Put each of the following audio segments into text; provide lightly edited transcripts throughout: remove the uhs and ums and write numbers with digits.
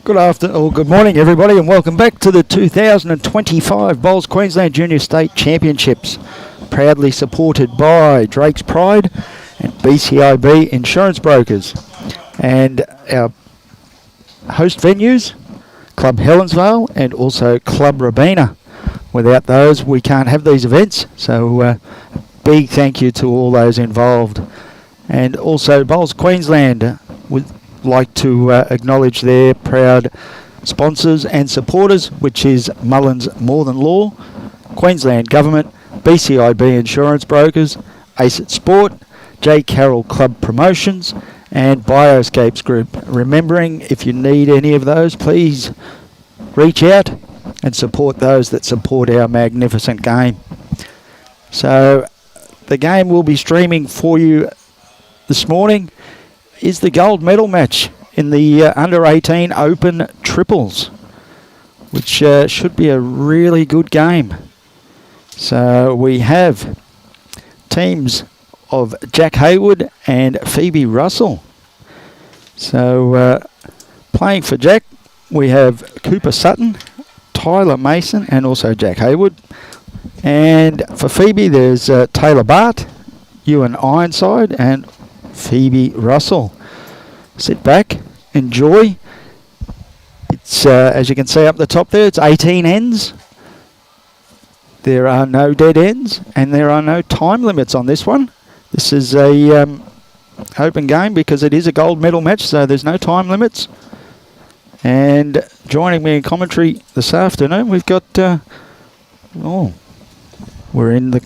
Good morning, everybody, and welcome back to the 2025 Bowls Queensland Junior State Championships, proudly supported by Drake's Pride and BCIB Insurance Brokers. And our host venues, Club Helensvale and also Club Robina. Without those, we can't have these events, so big thank you to all those involved. And also Bowls Queensland would like to acknowledge their proud sponsors and supporters, which is Mullins More Than Law, Queensland Government, BCIB Insurance Brokers, ACET Sport, J. Carroll Club Promotions and Bioscapes Group. Remembering, if you need any of those, please reach out and support those that support our magnificent game. So the game we'll be streaming for you this morning is the gold medal match in the under-18 Open Triples, which should be a really good game. So we have teams of Jack Hayward and Phoebie Russell. So playing for Jack, we have Cooper Sutton, Tilah Mason and also Jack Hayward. And for Phoebie, there's Tilah Baart, Euan Ironside and Phoebie Russell. Sit back, enjoy. It's as you can see up the top there, it's 18 ends. There are no dead ends and there are no time limits on this one. This is a open game because it is a gold medal match, so there's no time limits. And joining me in commentary this afternoon, we've got we're in the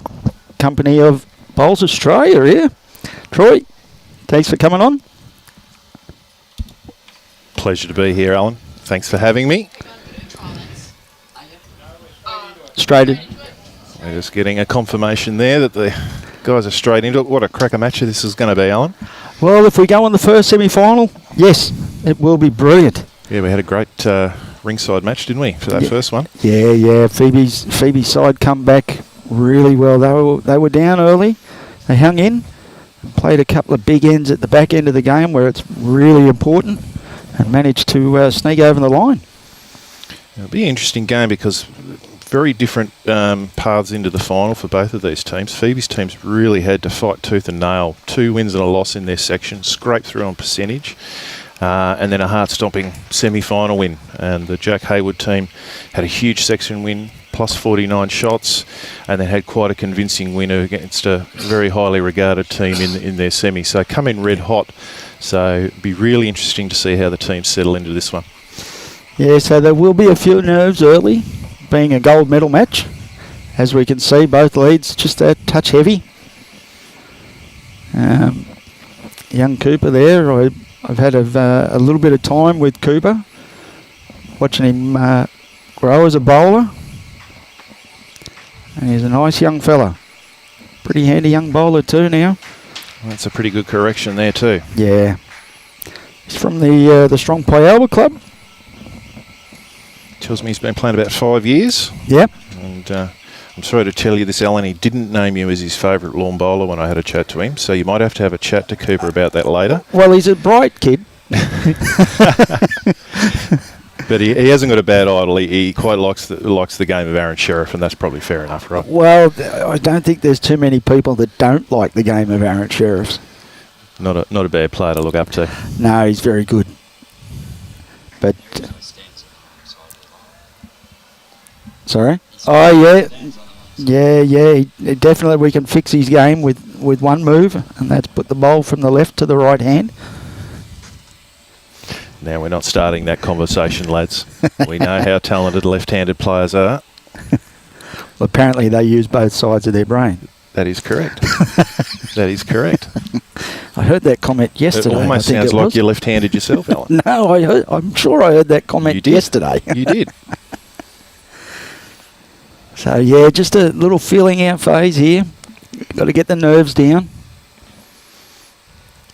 company of Bowls Australia here. Troy, thanks for coming on. Pleasure to be here, Alan. Thanks for having me. Straight in. We're just getting a confirmation there that the guys are straight into it. What a cracker match this is going to be, Alan. Well, if we go on the first semi-final, yes, it will be brilliant. Yeah, we had a great ringside match, didn't we, for that first one? Yeah. Phoebe's side come back really well. They were down early. They hung in, played a couple of big ends at the back end of the game where it's really important, and managed to sneak over the line. It'll be an interesting game because very different paths into the final for both of these teams. Phoebe's teams really had to fight tooth and nail. 2 wins and a loss in their section, scraped through on percentage, and then a heart-stomping semi-final win. And the Jack Hayward team had a huge section win, plus 49 shots, and then had quite a convincing win against a very highly regarded team in their semi. So come in red hot. So it'd be really interesting to see how the teams settle into this one. Yeah, so there will be a few nerves early, being a gold medal match. As we can see, both leads just a touch heavy. Young Cooper there, I've had a little bit of time with Cooper, watching him grow as a bowler. And he's a nice young fella. Pretty handy young bowler too now. Well, that's a pretty good correction there too. Yeah. He's from the Strong Playalba Club. Tells me he's been playing about 5 years. Yep. And I'm sorry to tell you this, Alan, he didn't name you as his favourite lawn bowler when I had a chat to him, so you might have a chat to Cooper about that later. Well, he's a bright kid. But he hasn't got a bad idol. He quite likes the game of Aaron Sheriff, and that's probably fair enough, right? Well, I don't think there's too many people that don't like the game of Aaron Sheriff. Not a bad player to look up to. No, he's very good. But sorry? Oh, yeah. Definitely we can fix his game with one move, and that's put the bowl from the left to the right hand. Now, we're not starting that conversation, lads. We know how talented left-handed players are. Well, apparently they use both sides of their brain. That is correct. That is correct. I heard that comment yesterday. It almost sounds like you're left-handed yourself, Alan. No, I'm sure I heard that comment yesterday. You did. So, yeah, just a little feeling out phase here. Got to get the nerves down.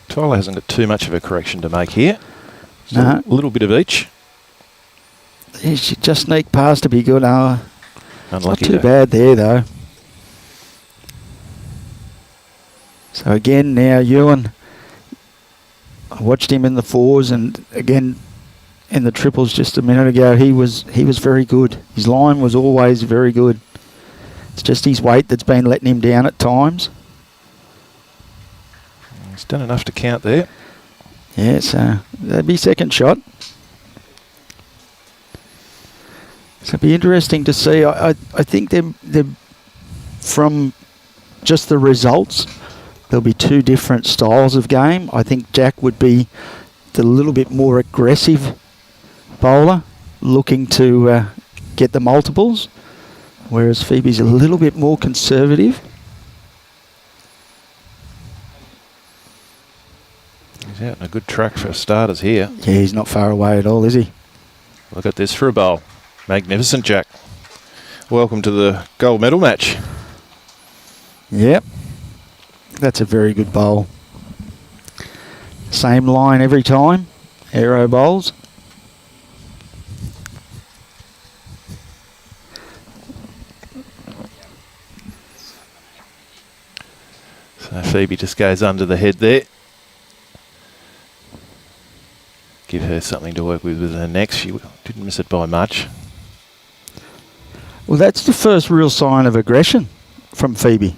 Tilah hasn't got too much of a correction to make here. No. A little bit of each. He should just sneak past to be good. Unlucky. Not too bad there, though. So again, now Euan, I watched him in the fours, and again, in the triples just a minute ago, he was very good. His line was always very good. It's just his weight that's been letting him down at times. He's done enough to count there. Yeah, so that'd be second shot. So it'd be interesting to see. I think they're from just the results, there'll be two different styles of game. I think Jack would be the little bit more aggressive bowler, looking to get the multiples, whereas Phoebe's a little bit more conservative. He's out in a good track for starters here. Yeah, he's not far away at all, is he? Look at this for a bowl. Magnificent, Jack. Welcome to the gold medal match. Yep. That's a very good bowl. Same line every time. Aero bowls. So Phoebe just goes under the head there. Give her something to work with her next. She didn't miss it by much. Well, that's the first real sign of aggression from Phoebe.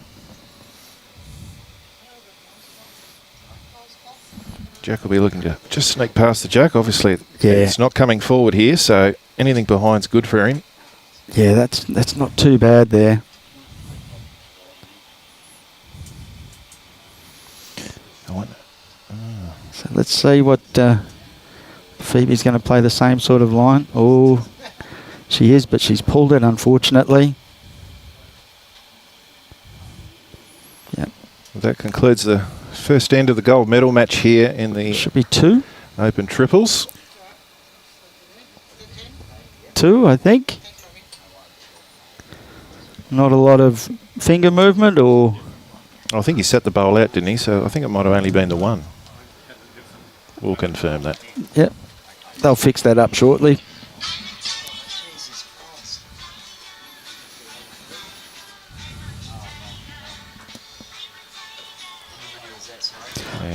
Jack will be looking to just sneak past the Jack. Obviously, yeah, it's not coming forward here, so anything behind's good for him. Yeah, that's not too bad there. So let's see what Phoebe's going to play the same sort of line. Oh, she is, but she's pulled it, unfortunately. Yep. Well, that concludes the first end of the gold medal match here in the should be two open triples. Two, I think. Not a lot of finger movement, or I think he set the bowl out, didn't he? So I think it might have only been the one. We'll confirm that. Yep. They'll fix that up shortly.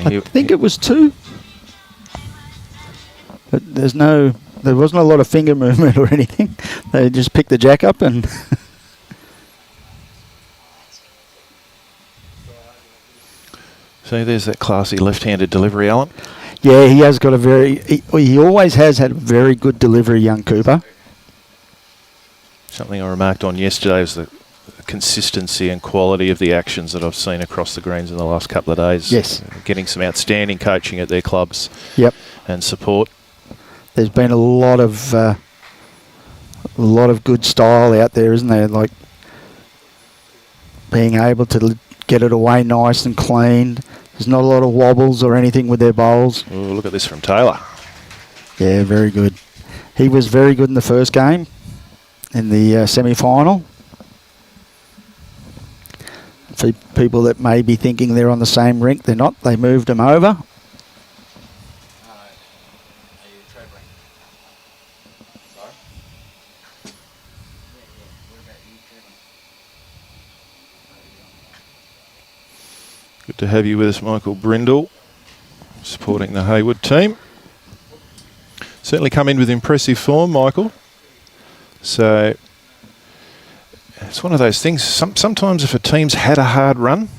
I think it was two, but there wasn't a lot of finger movement or anything. They just picked the Jack up and so there's that classy left-handed delivery, Alan. Yeah, he has got he always has had a very good delivery, young Cooper. Something I remarked on yesterday was the consistency and quality of the actions that I've seen across the greens in the last couple of days. Yes. Getting some outstanding coaching at their clubs. Yep. And support. There's been a lot of good style out there, isn't there? Like being able to get it away nice and clean. There's not a lot of wobbles or anything with their bowls. Oh, look at this from Tilah. Yeah, very good. He was very good in the first game, in the semi-final. For people that may be thinking they're on the same rink, they're not. They moved them over. Good to have you with us, Michael Brindle, supporting the Hayward team. Certainly come in with impressive form, Michael. So it's one of those things. Sometimes if a team's had a hard run,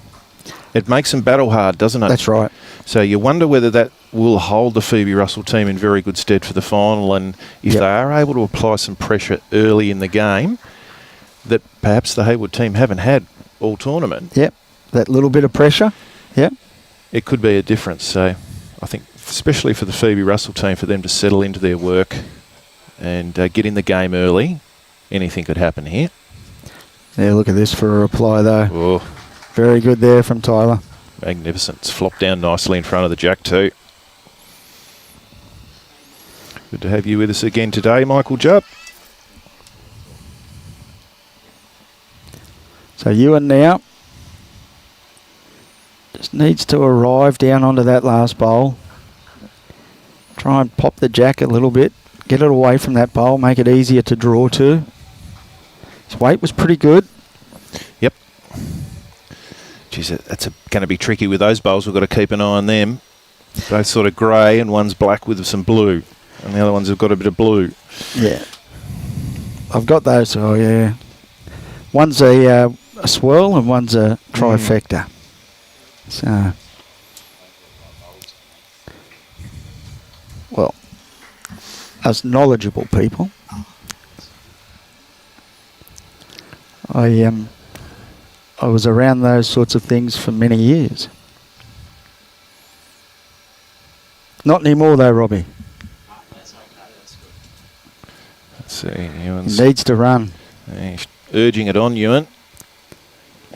it makes them battle hard, doesn't it? That's right. So you wonder whether that will hold the Phoebe Russell team in very good stead for the final, and if they are able to apply some pressure early in the game that perhaps the Hayward team haven't had all tournament. Yep. That little bit of pressure. Yep. It could be a difference. So I think especially for the Phoebe Russell team, for them to settle into their work and get in the game early, anything could happen here. Yeah, look at this for a reply though. Oh. Very good there from Tilah. Magnificent. It's flopped down nicely in front of the Jack too. Good to have you with us again today, Michael Jupp. So Euan now just needs to arrive down onto that last bowl. Try and pop the Jack a little bit. Get it away from that bowl. Make it easier to draw to. His weight was pretty good. Yep. Geez, that's going to be tricky with those bowls. We've got to keep an eye on them. Both sort of grey and one's black with some blue. and the other ones have got a bit of blue. Yeah. I've got those. Oh, yeah. One's a swirl and one's a trifecta. So, well, us knowledgeable people, I was around those sorts of things for many years. Not anymore though, Robbie. That's okay, that's good. Let's see, Euan's He needs to run. he's urging it on, Euan.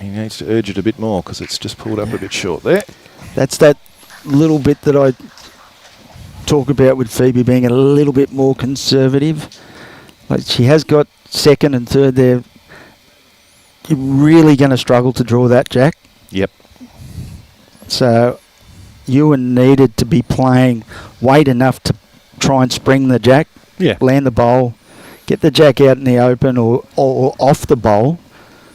He needs to urge it a bit more because it's just pulled up a bit short there. That's that little bit that I talk about with Phoebe being a little bit more conservative. Like she has got second and third there. You're really going to struggle to draw that, Jack. Yep. So Euan needed to be playing weight enough to try and spring the jack, Yeah. land the bowl, get the jack out in the open or off the bowl,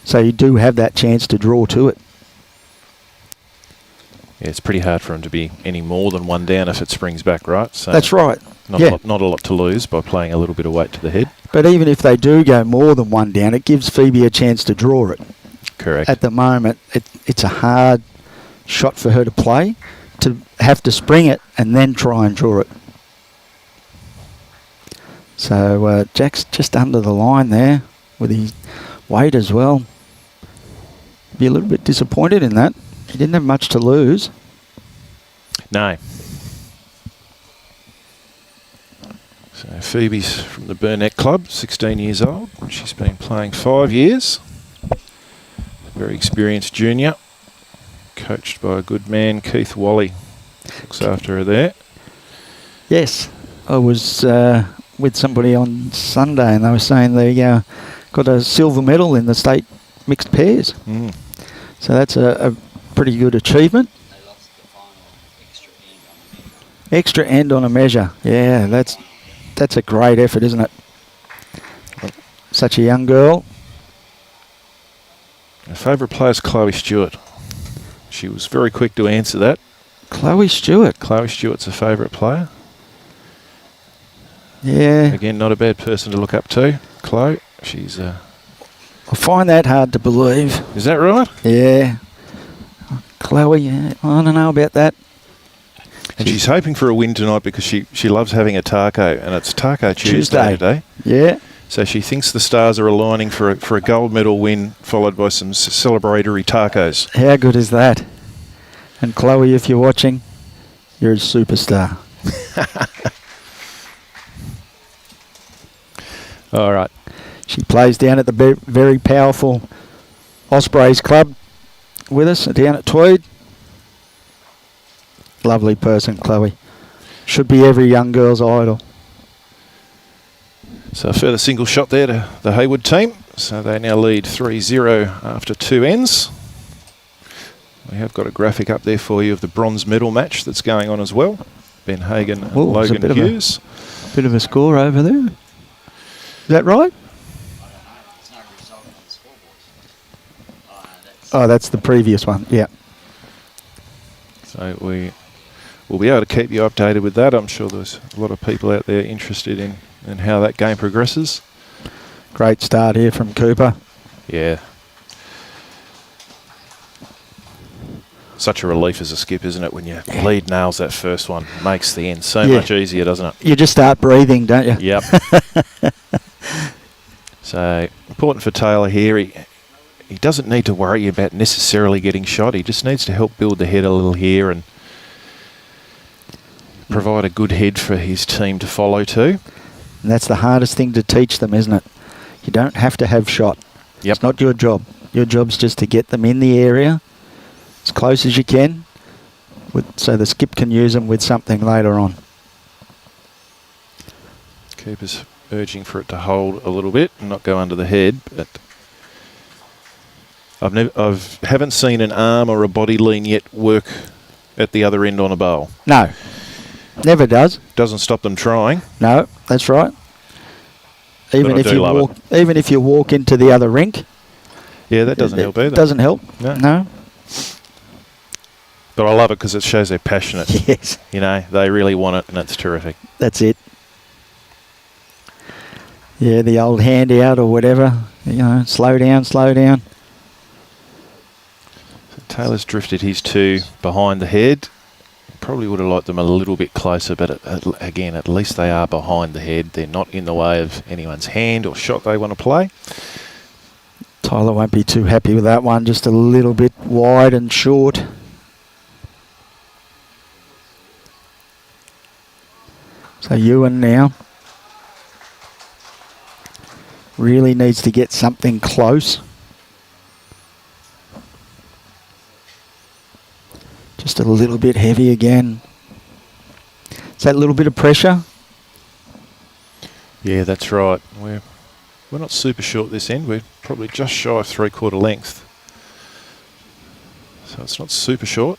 so you do have that chance to draw to it. Yeah, it's pretty hard for him to be any more than one down if it springs back, right? So That's right. Not, Yeah. not a lot to lose by playing a little bit of weight to the head. But even if they do go more than one down, it gives Phoebe a chance to draw it. Correct. At the moment, it's a hard shot for her to play, to have to spring it and then try and draw it. So Jack's just under the line there with his weight as well. Be a little bit disappointed in that. He didn't have much to lose. No. So Phoebe's from the Burnett Club, 16 years old. She's been playing 5 years. Very experienced junior. Coached by a good man, Keith Wally. Looks after her there. Yes, I was with somebody on Sunday and they were saying they got a silver medal in the state mixed pairs. Mm. So that's a pretty good achievement. They lost the final extra end on the measure. Extra end on a measure. Yeah, that's a great effort, isn't it? Such a young girl. Her favourite player is Chloe Stewart. She was very quick to answer that. Chloe Stewart. Chloe Stewart's a favourite player. Yeah. Again, not a bad person to look up to. Chloe, she's... I find that hard to believe. Is that right? Yeah. Chloe, yeah, I don't know about that. And she's hoping for a win tonight because she loves having a taco, and it's Taco Tuesday today. Yeah. So she thinks the stars are aligning for a gold medal win, followed by some celebratory tacos. How good is that? And Chloe, if you're watching, you're a superstar. All right. She plays down at the very powerful Ospreys Club with us down at Tweed. Lovely person, Chloe. Should be every young girl's idol. So a further single shot there to the Hayward team. So they now lead 3-0 after 2 ends. We have got a graphic up there for you of the bronze medal match that's going on as well. Ben Hagan and Logan Hughes. Bit of a score over there. Is that right? I don't know. There's no result on the scoreboard. Oh, that's the previous one. Yeah. So we will be able to keep you updated with that. I'm sure there's a lot of people out there interested in how that game progresses. Great start here from Cooper. Yeah. Such a relief as a skip, isn't it, when your lead nails that first one. Makes the end so much easier, doesn't it? You just start breathing, don't you? Yep. So, important for Tilah here. He doesn't need to worry about necessarily getting shot. He just needs to help build the head a little here and provide a good head for his team to follow too. And that's the hardest thing to teach them, isn't it? You don't have to have shot. Yep. It's not your job. Your job's just to get them in the area as close as you can, so the skip can use them with something later on. Keeper's urging for it to hold a little bit and not go under the head, but I haven't seen an arm or a body lean yet work at the other end on a bowl. No, never does. Doesn't stop them trying. No, that's right. Even if you walk into the other rink. Yeah, that doesn't help either. Doesn't help. No. But I love it because it shows they're passionate. Yes. You know, they really want it, and it's terrific. That's it. Yeah, the old handout or whatever. You know, slow down, slow down. So Taylor's drifted his 2 behind the head. Probably would have liked them a little bit closer, but again, at least they are behind the head. They're not in the way of anyone's hand or shot they want to play. Tilah won't be too happy with that one. Just a little bit wide and short. So Euan now really needs to get something close. Just a little bit heavy again. Is that a little bit of pressure? Yeah, that's right. We're not super short this end. We're probably just shy of 3/4 length. So it's not super short.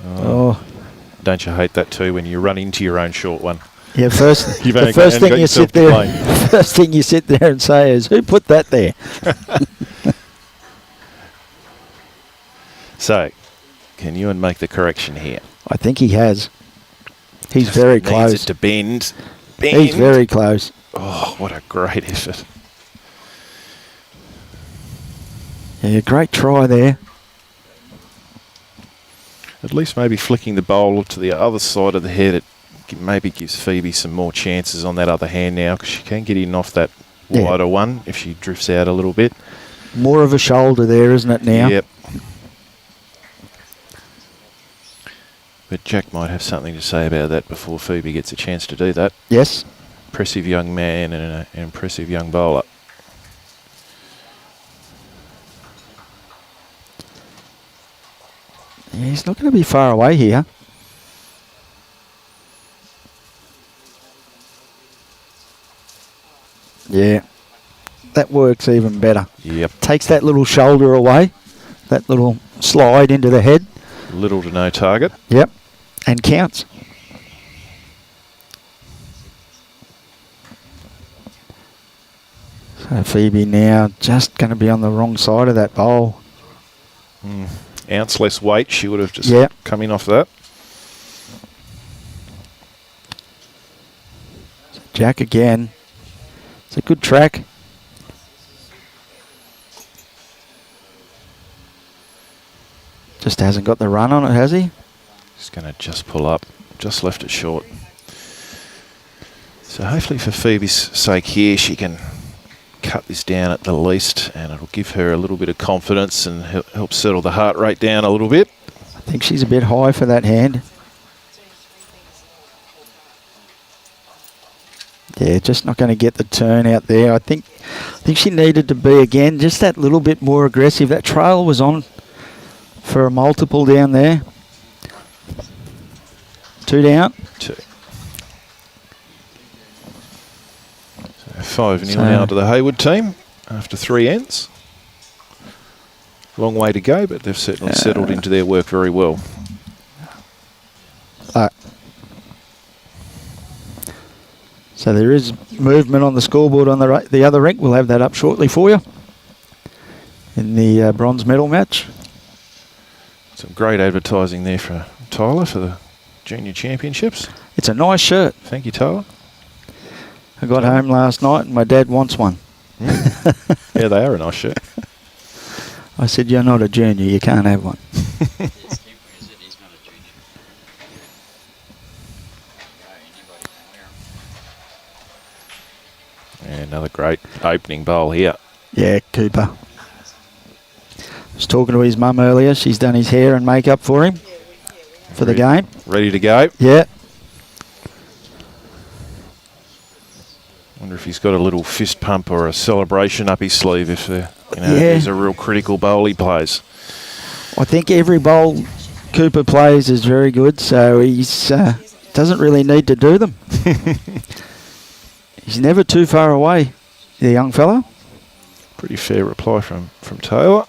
Oh. Don't you hate that too when you run into your own short one? Yeah, first You've the only first got thing you yourself sit to there, blame. first thing you sit there and say is, "Who put that there?" So, can Euan make the correction here? I think he has. He's Just very needs close. it to bend. He's very close. Oh, what a great effort. Yeah, great try there. At least maybe flicking the bowl to the other side of the head, it maybe gives Phoebe some more chances on that other hand now, because she can get in off that wider one if she drifts out a little bit. More of a shoulder there, isn't it now? Yep. But Jack might have something to say about that before Phoebe gets a chance to do that. Yes. Impressive young man and an impressive young bowler. Yeah, he's not going to be far away here. Yeah, that works even better. Yep. Takes that little shoulder away, that little slide into the head. Little to no target. Yep, and counts. So Phoebe now just going to be on the wrong side of that bowl. Ounce less weight, she would have just come in off that. Jack again. It's a good track. Just hasn't got the run on it, has he? He's going to just pull up. Just left it short. So hopefully for Phoebe's sake here, she can cut this down at the least, and it'll give her a little bit of confidence and help settle the heart rate down a little bit. I think she's a bit high for that hand. Yeah, just not going to get the turn out there. I think she needed to be, again, just that little bit more aggressive. That trail was on for a multiple down there. 2 down. 2. So 5-0 now to the Hayward team after 3 ends. Long way to go, but they've certainly settled into their work very well. So there is movement on the scoreboard on the other rink. We'll have that up shortly for you in the bronze medal match. Some great advertising there for Tilah for the Junior Championships. It's a nice shirt. Thank you, Tilah. I got home last night and my dad wants one. Yeah, they are a nice shirt. I said, "You're not a junior, you can't have one." And another great opening bowl here. Yeah, Cooper. I was talking to his mum earlier. She's done his hair and makeup for him for the game. Ready to go. Yeah. Wonder if he's got a little fist pump or a celebration up his sleeve if there's a real critical bowl he plays. I think every bowl Cooper plays is very good, so he's doesn't really need to do them. He's never too far away, the young fella. Pretty fair reply from Taylor.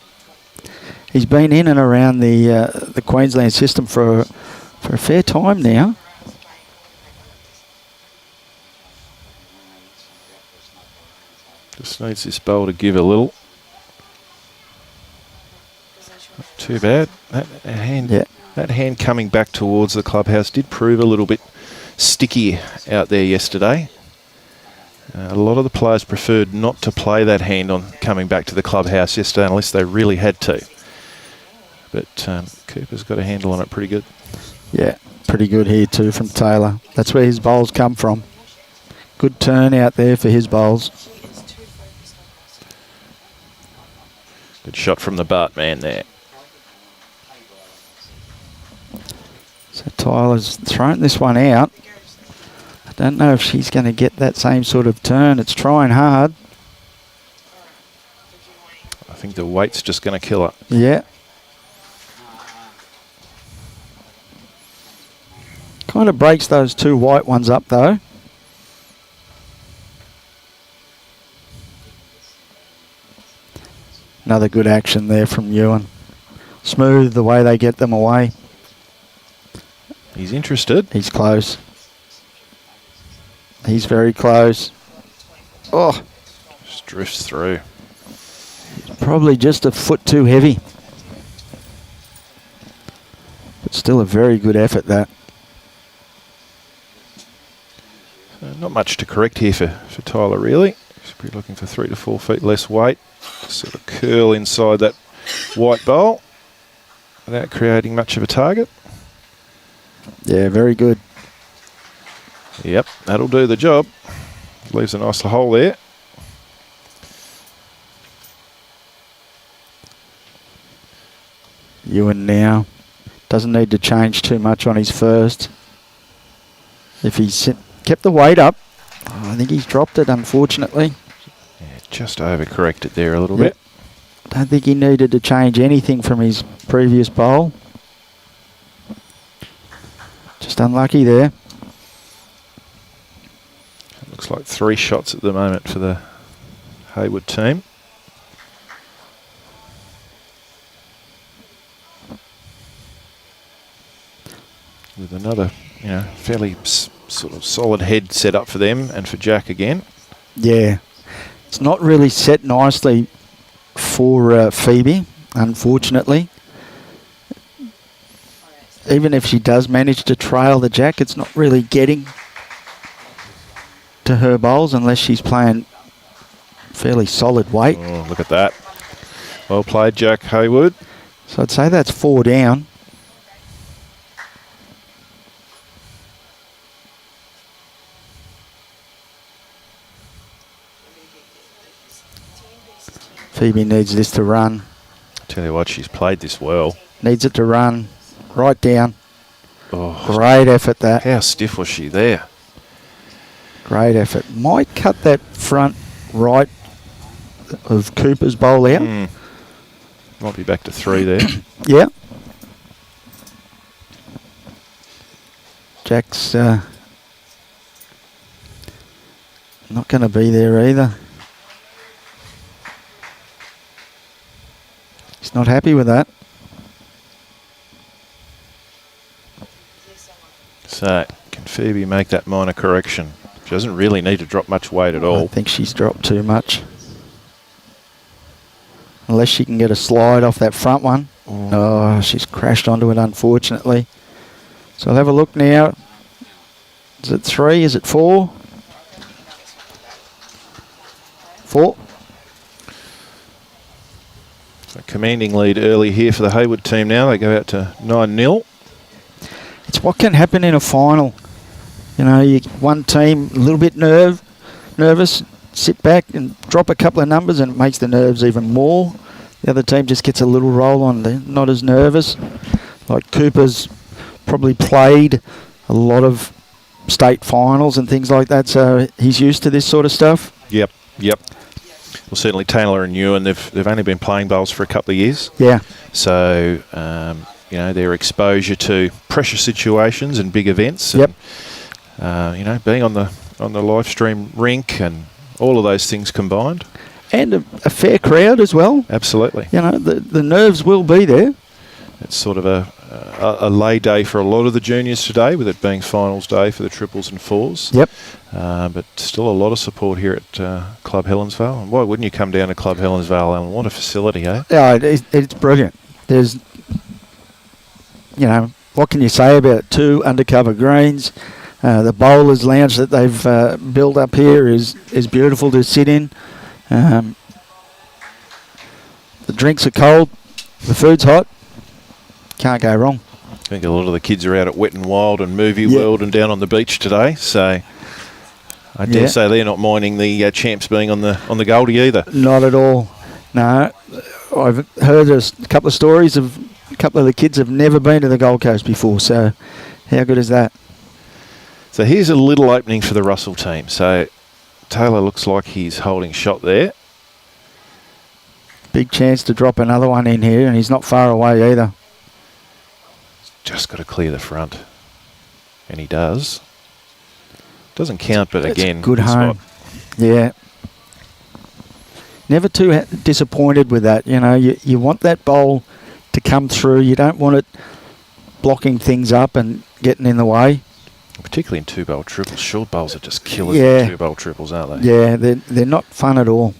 He's been in and around the Queensland system for a fair time now. Just needs this bowl to give a little. Not too bad. That hand coming back towards the clubhouse did prove a little bit sticky out there yesterday. A lot of the players preferred not to play that hand on coming back to the clubhouse yesterday unless they really had to. But Cooper's got a handle on it pretty good. Yeah, pretty good here too from Tilah. That's where his bowls come from. Good turn out there for his bowls. Good shot from the Baart man there. So Tylah's thrown this one out. I don't know if she's going to get that same sort of turn. It's trying hard. I think the weight's just going to kill her. Yeah. Kind of breaks those two white ones up though. Another good action there from Euan. Smooth the way they get them away. He's interested. He's close. He's very close. Oh, Just drifts through. probably just a foot too heavy. But still a very good effort, that. Not much to correct here for Tilah, really. Should be looking for 3 to 4 feet less weight. Sort of curl inside that white bowl without creating much of a target. Yeah, very good. Yep, that'll do the job. Leaves a nice hole there. Euan now doesn't need to change too much on his first. If he's kept the weight up, I think he's dropped it, unfortunately. Yeah, just overcorrected there a little Yep. bit. Don't think he needed to change anything from his previous bowl. Just unlucky there. Looks like 3 shots at the moment for the Hayward team. With another, fairly sort of solid head set up for them and for Jack again. Yeah. It's not really set nicely for Phoebie, unfortunately. Even if she does manage to trail the Jack, it's not really getting to her bowls unless she's playing fairly solid weight. Oh, look at that. Well played, Jack Hayward. So I'd say that's 4 down. Phoebie needs this to run. Tell you what, she's played this well. Needs it to run right down. Oh, Great effort, that. how stiff was she there? Great effort. Might cut that front right of Cooper's bowl out. Might be back to 3 there. Yeah. Jack's not going to be there either. He's not happy with that. So, can Phoebie make that minor correction? She doesn't really need to drop much weight at I all. think she's dropped too much. Unless she can get a slide off that front one. Oh, she's crashed onto it, unfortunately. So I'll have a look now. Is it 3? Is it 4? 4. So commanding lead early here for the Hayward team now. They go out to 9-0. It's what can happen in a final. One team a little bit nervous, sit back and drop a couple of numbers and it makes the nerves even more. The other team just gets a little roll on. They're not as nervous. Like Cooper's probably played a lot of state finals and things like that, so he's used to this sort of stuff. Yep. Well, certainly Tilah and Euan, they've only been playing bowls for a couple of years. Yeah. So, their exposure to pressure situations and big events. Yep. And, being on the live stream rink and all of those things combined. And a fair crowd as well. Absolutely. The nerves will be there. It's sort of a lay day for a lot of the juniors today, with it being finals day for the triples and fours. Yep. But still a lot of support here at Club Helensvale. And why wouldn't you come down to Club Helensvale, Alan? What a facility, eh? Yeah, it's brilliant. There's, what can you say about it? 2 undercover greens, The bowler's lounge that they've built up here is beautiful to sit in. The drinks are cold. The food's hot. Can't go wrong. I think a lot of the kids are out at Wet and Wild and Movie World and down on the beach today, so I dare say they're not minding the champs being on the Goldie either. Not at all. No, I've heard a couple of stories of a couple of the kids have never been to the Gold Coast before, so how good is that? So here's a little opening for the Russell team. So Tilah looks like he's holding shot there. Big chance to drop another one in here, and he's not far away either. Just got to clear the front. And he does. Doesn't count, but That's again, a good home. spot. Yeah. Never too disappointed with that. You know, you want that bowl to come through. You don't want it blocking things up and getting in the way. Particularly in two-bowl triples. Short bowls are just killers in two-bowl triples, aren't they? Yeah, they're not fun at all.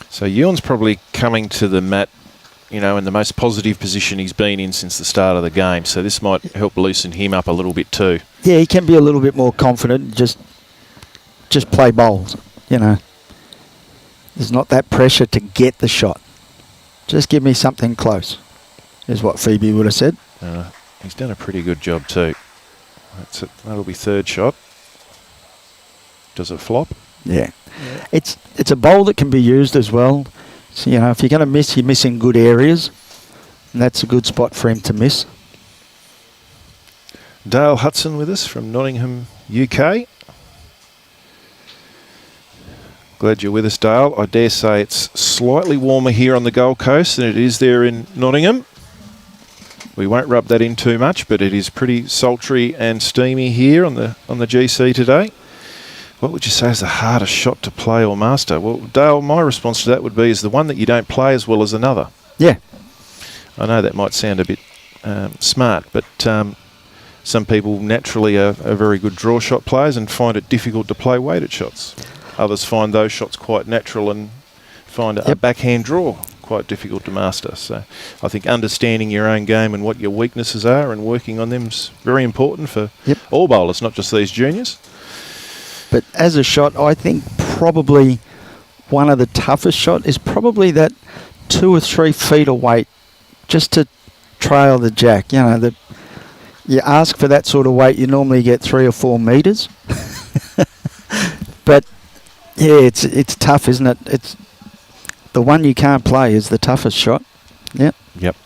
So Euan's probably coming to the mat, you know, in the most positive position he's been in since the start of the game. So this might help loosen him up a little bit too. Yeah, he can be a little bit more confident. Just play bowls, you know. There's not that pressure to get the shot. Just give me something close, is what Phoebie would have said. He's done a pretty good job too. That's it. That'll be third shot. Does it flop? Yeah. It's a bowl that can be used as well. So, you know, if you're going to miss, you're missing good areas. And that's a good spot for him to miss. Dale Hudson with us from Nottingham, UK. Glad you're with us, Dale. I dare say it's slightly warmer here on the Gold Coast than it is there in Nottingham. We won't rub that in too much, but it is pretty sultry and steamy here on the GC today. What would you say is the hardest shot to play or master? Well, Dale, my response to that would be is the one that you don't play as well as another. Yeah. I know that might sound a bit smart, but some people naturally are very good draw shot players and find it difficult to play weighted shots. Others find those shots quite natural and find a backhand draw quite difficult to master. So I think understanding your own game and what your weaknesses are and working on them is very important for all bowlers, not just these juniors. But as a shot, I think probably one of the toughest shot is probably that 2 or 3 feet of weight just to trail the jack. You know, you ask for that sort of weight, you normally get 3 or 4 metres. But yeah, it's tough, isn't it? It's the one you can't play is the toughest shot. Yep. Yep.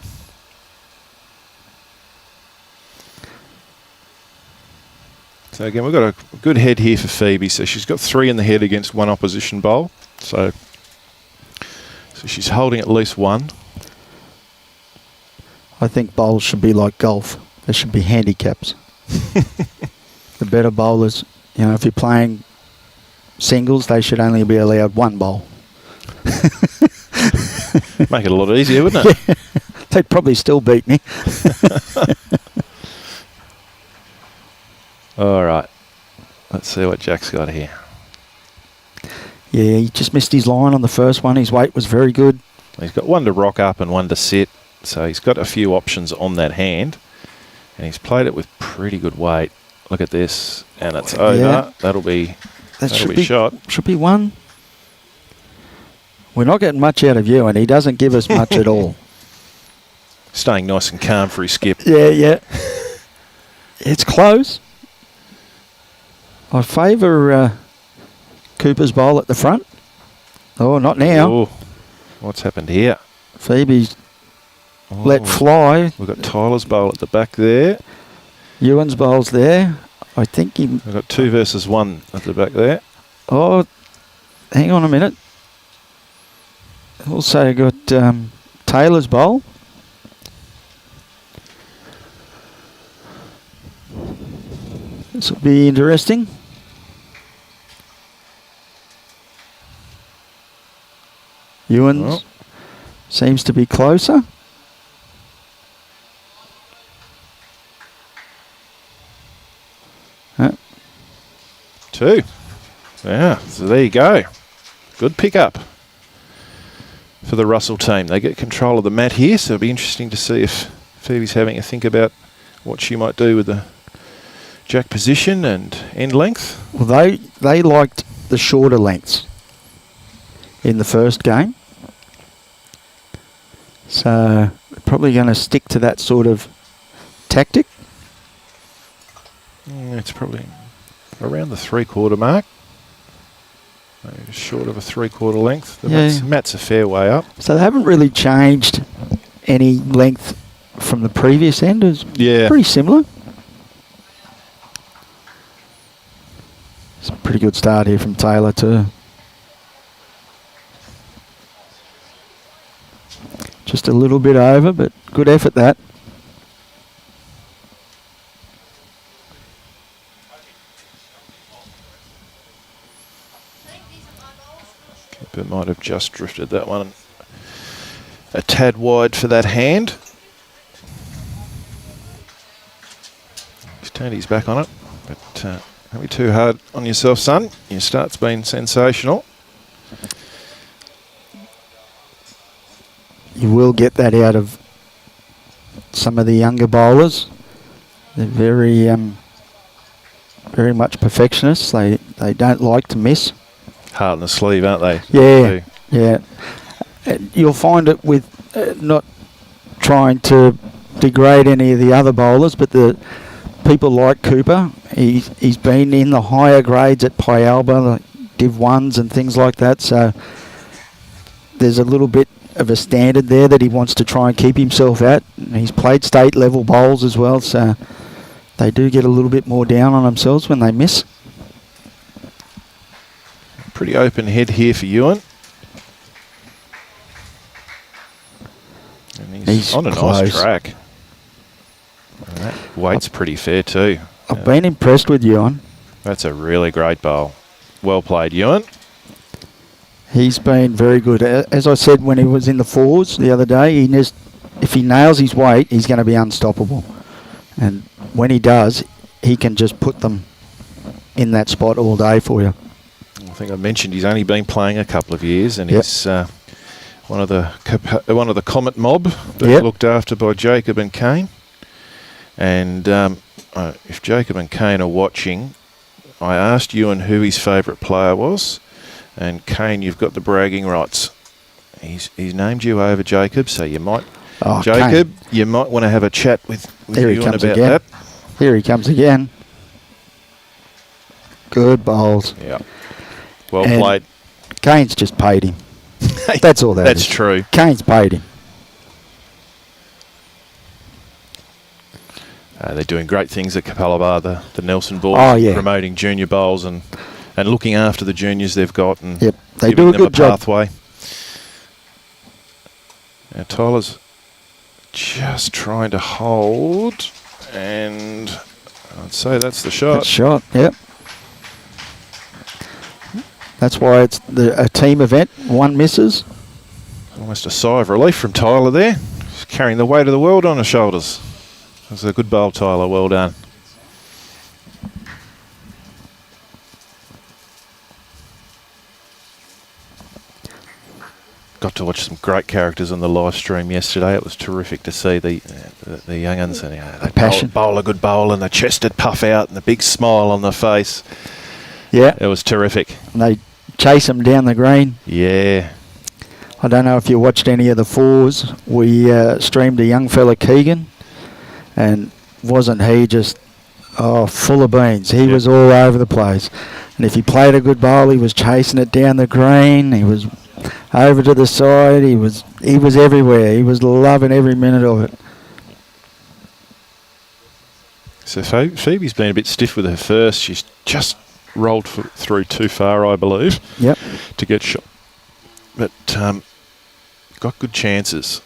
So again, we've got a good head here for Phoebie. So she's got 3 in the head against 1 opposition bowl. So she's holding at least 1. I think bowls should be like golf. There should be handicaps. The better bowlers, you know, if you're playing singles, they should only be allowed 1 bowl. Make it a lot easier, wouldn't it? Yeah. They'd probably still beat me. All right. Let's see what Jack's got here. Yeah, he just missed his line on the first one. His weight was very good. He's got 1 to rock up and 1 to sit. So he's got a few options on that hand. And he's played it with pretty good weight. Look at this. And it's over. Yeah. That'll be shot. Should be 1. We're not getting much out of you, and he doesn't give us much at all. Staying nice and calm for his skip. Yeah. It's close. I favour Cooper's bowl at the front. Oh, not now. Oh, what's happened here? Phoebe's let fly. We've got Tyler's bowl at the back there. Euan's bowl's there. I think he... We've got 2 versus 1 at the back there. Oh, hang on a minute. Also got Taylor's bowl. This will be interesting. Euan's seems to be closer. Huh? 2. Yeah, so there you go. Good pick-up for the Russell team. They get control of the mat here, so it'll be interesting to see if Phoebe's having a think about what she might do with the jack position and end length. Well, they liked the shorter lengths in the first game. So probably going to stick to that sort of tactic. It's probably around the 3/4 mark. Maybe short of a 3/4 length. The mat's a fair way up. So they haven't really changed any length from the previous end. It's pretty similar. It's a pretty good start here from Tilah too. Just a little bit over, but good effort that. Keeper might have just drifted that one a tad wide for that hand. He's turned his back on it, but don't be too hard on yourself, son. Your start's been sensational. You will get that out of some of the younger bowlers. They're very much perfectionists. They don't like to miss. Heart in the sleeve, aren't they? Yeah, yeah. You'll find it with not trying to degrade any of the other bowlers, but the people like Cooper, he's been in the higher grades at Pyalba, like Div 1s and things like that, so there's a little bit of a standard there that he wants to try and keep himself at. And he's played state level bowls as well, so they do get a little bit more down on themselves when they miss. Pretty open head here for Euan. And he's on a close. Nice track. And that weight's pretty fair too. I've been impressed with Euan. That's a really great bowl. Well played, Euan. He's been very good. As I said when he was in the fours the other day, if he nails his weight, he's going to be unstoppable. And when he does, he can just put them in that spot all day for you. I think I mentioned he's only been playing a couple of years, and he's one of the Comet mob that looked after by Jacob and Kane. And if Jacob and Kane are watching, I asked Euan who his favourite player was. And Kane, you've got the bragging rights. He's named you over Jacob, so you might, Jacob, Kane. You might want to have a chat with Euan about again. that. Here he comes again. Good bowls. Yeah, well played. Kane's just paid him. That's all that That's is. true. Kane's paid him. They're doing great things at Capalaba, the Nelson board, promoting junior bowls and looking after the juniors they've got and they giving do a them good job. pathway. Now Tyler's just trying to hold, and I'd say that's the shot. That's shot, yep. That's why it's a team event. One misses. Almost a sigh of relief from Tilah there. He's carrying the weight of the world on his shoulders. That was a good bowl, Tilah. Well done. Got to watch some great characters on the live stream yesterday. It was terrific to see the young'uns and they passion. Bowl a good bowl and the chested puff out and the big smile on the face. Yeah, it was terrific. And they chase them down the green. Yeah. I don't know if you watched any of the fours. We streamed a young fella, Keegan, and wasn't he just full of beans? He was all over the place. And if he played a good bowl, he was chasing it down the green. He was over to the side. He was everywhere. He was loving every minute of it. So Phoebe's been a bit stiff with her first. She's just rolled through too far, I believe. Yep. To get shot. But got good chances.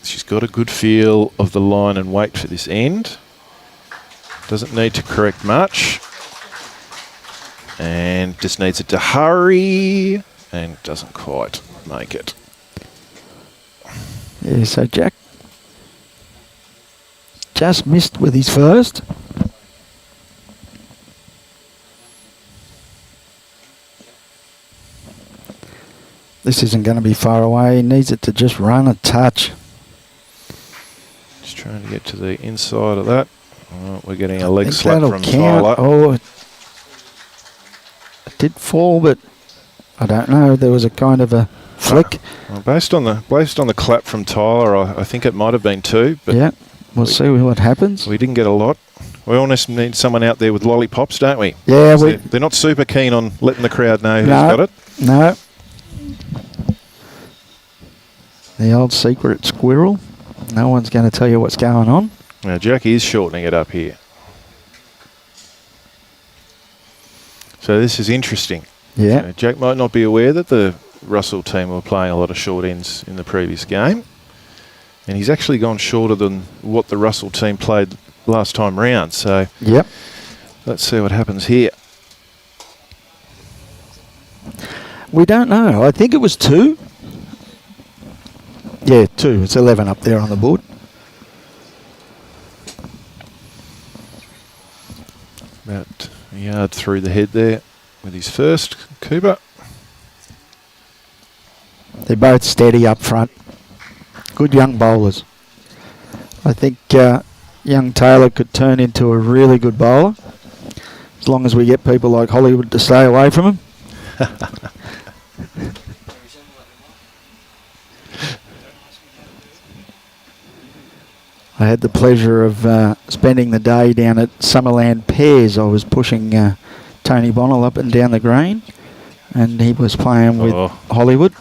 She's got a good feel of the line and weight for this end. Doesn't need to correct much. And just needs it to hurry. And doesn't quite make it. Yeah, so Jack just missed with his first. This isn't going to be far away. He needs it to just run a touch. Just trying to get to the inside of that. Oh, we're getting a leg think slap that'll from count. Tilah. Oh, it did fall, but I don't know. There was a kind of a flick. Well, based on the clap from Tilah, I think it might have been 2. But Yeah, we'll see what happens. we didn't get a lot. We almost need someone out there with lollipops, don't we? Yeah, They're not super keen on letting the crowd know who's No. got it. No. The old secret squirrel. No one's going to tell you what's going on. Now, Jack is shortening it up here. So this is interesting. Yeah. So Jack might not be aware that the Russell team were playing a lot of short ends in the previous game. And he's actually gone shorter than what the Russell team played last time round. So Yep. let's see what happens here. We don't know. I think it was 2. Yeah, 2. It's 11 up there on the board. About a yard through the head there with his first. Cooper. They're both steady up front. Good young bowlers. I think young Tilah could turn into a really good bowler as long as we get people like Hollywood to stay away from him. I had the pleasure of spending the day down at Summerland Pairs. I was pushing Tony Bonnell up and down the green, and he was playing with Hollywood.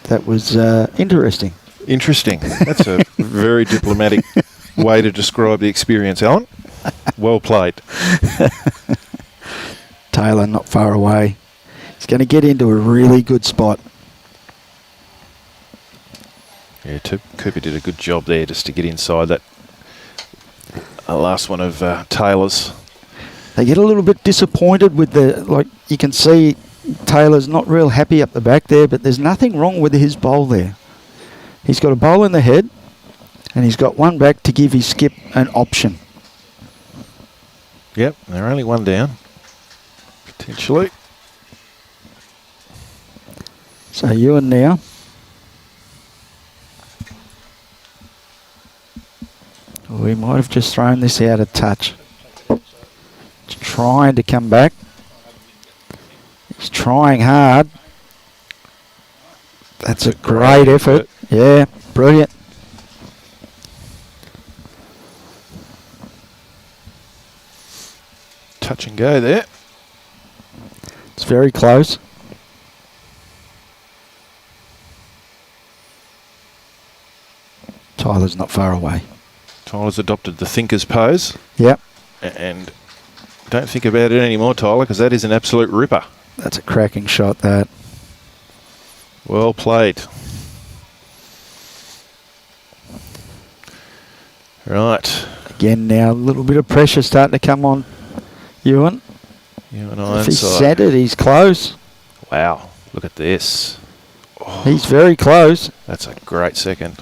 That was interesting. Interesting. That's a very diplomatic way to describe the experience, Alan. Well played. Tilah not far away. He's going to get into a really good spot. Yeah, Cooper did a good job there just to get inside that last one of Taylor's. They get a little bit disappointed with you can see Taylor's not real happy up the back there, but there's nothing wrong with his bowl there. He's got a bowl in the head, and he's got one back to give his skip an option. Yep, they're only one down, potentially. So Euan now. We might have just thrown this out of touch. He's trying to come back. He's trying hard. That's a great effort. Yeah, brilliant. Touch and go there. It's very close. Tyler's not far away. Tyler's adopted the thinker's pose. Yep. And don't think about it anymore, Tilah, because that is an absolute ripper. That's a cracking shot, that. Well played. Right. Again now, a little bit of pressure starting to come on Euan. Euan If he's Ironside. set it, he's close. Wow, look at this. Oh, He's very close. that's a great second.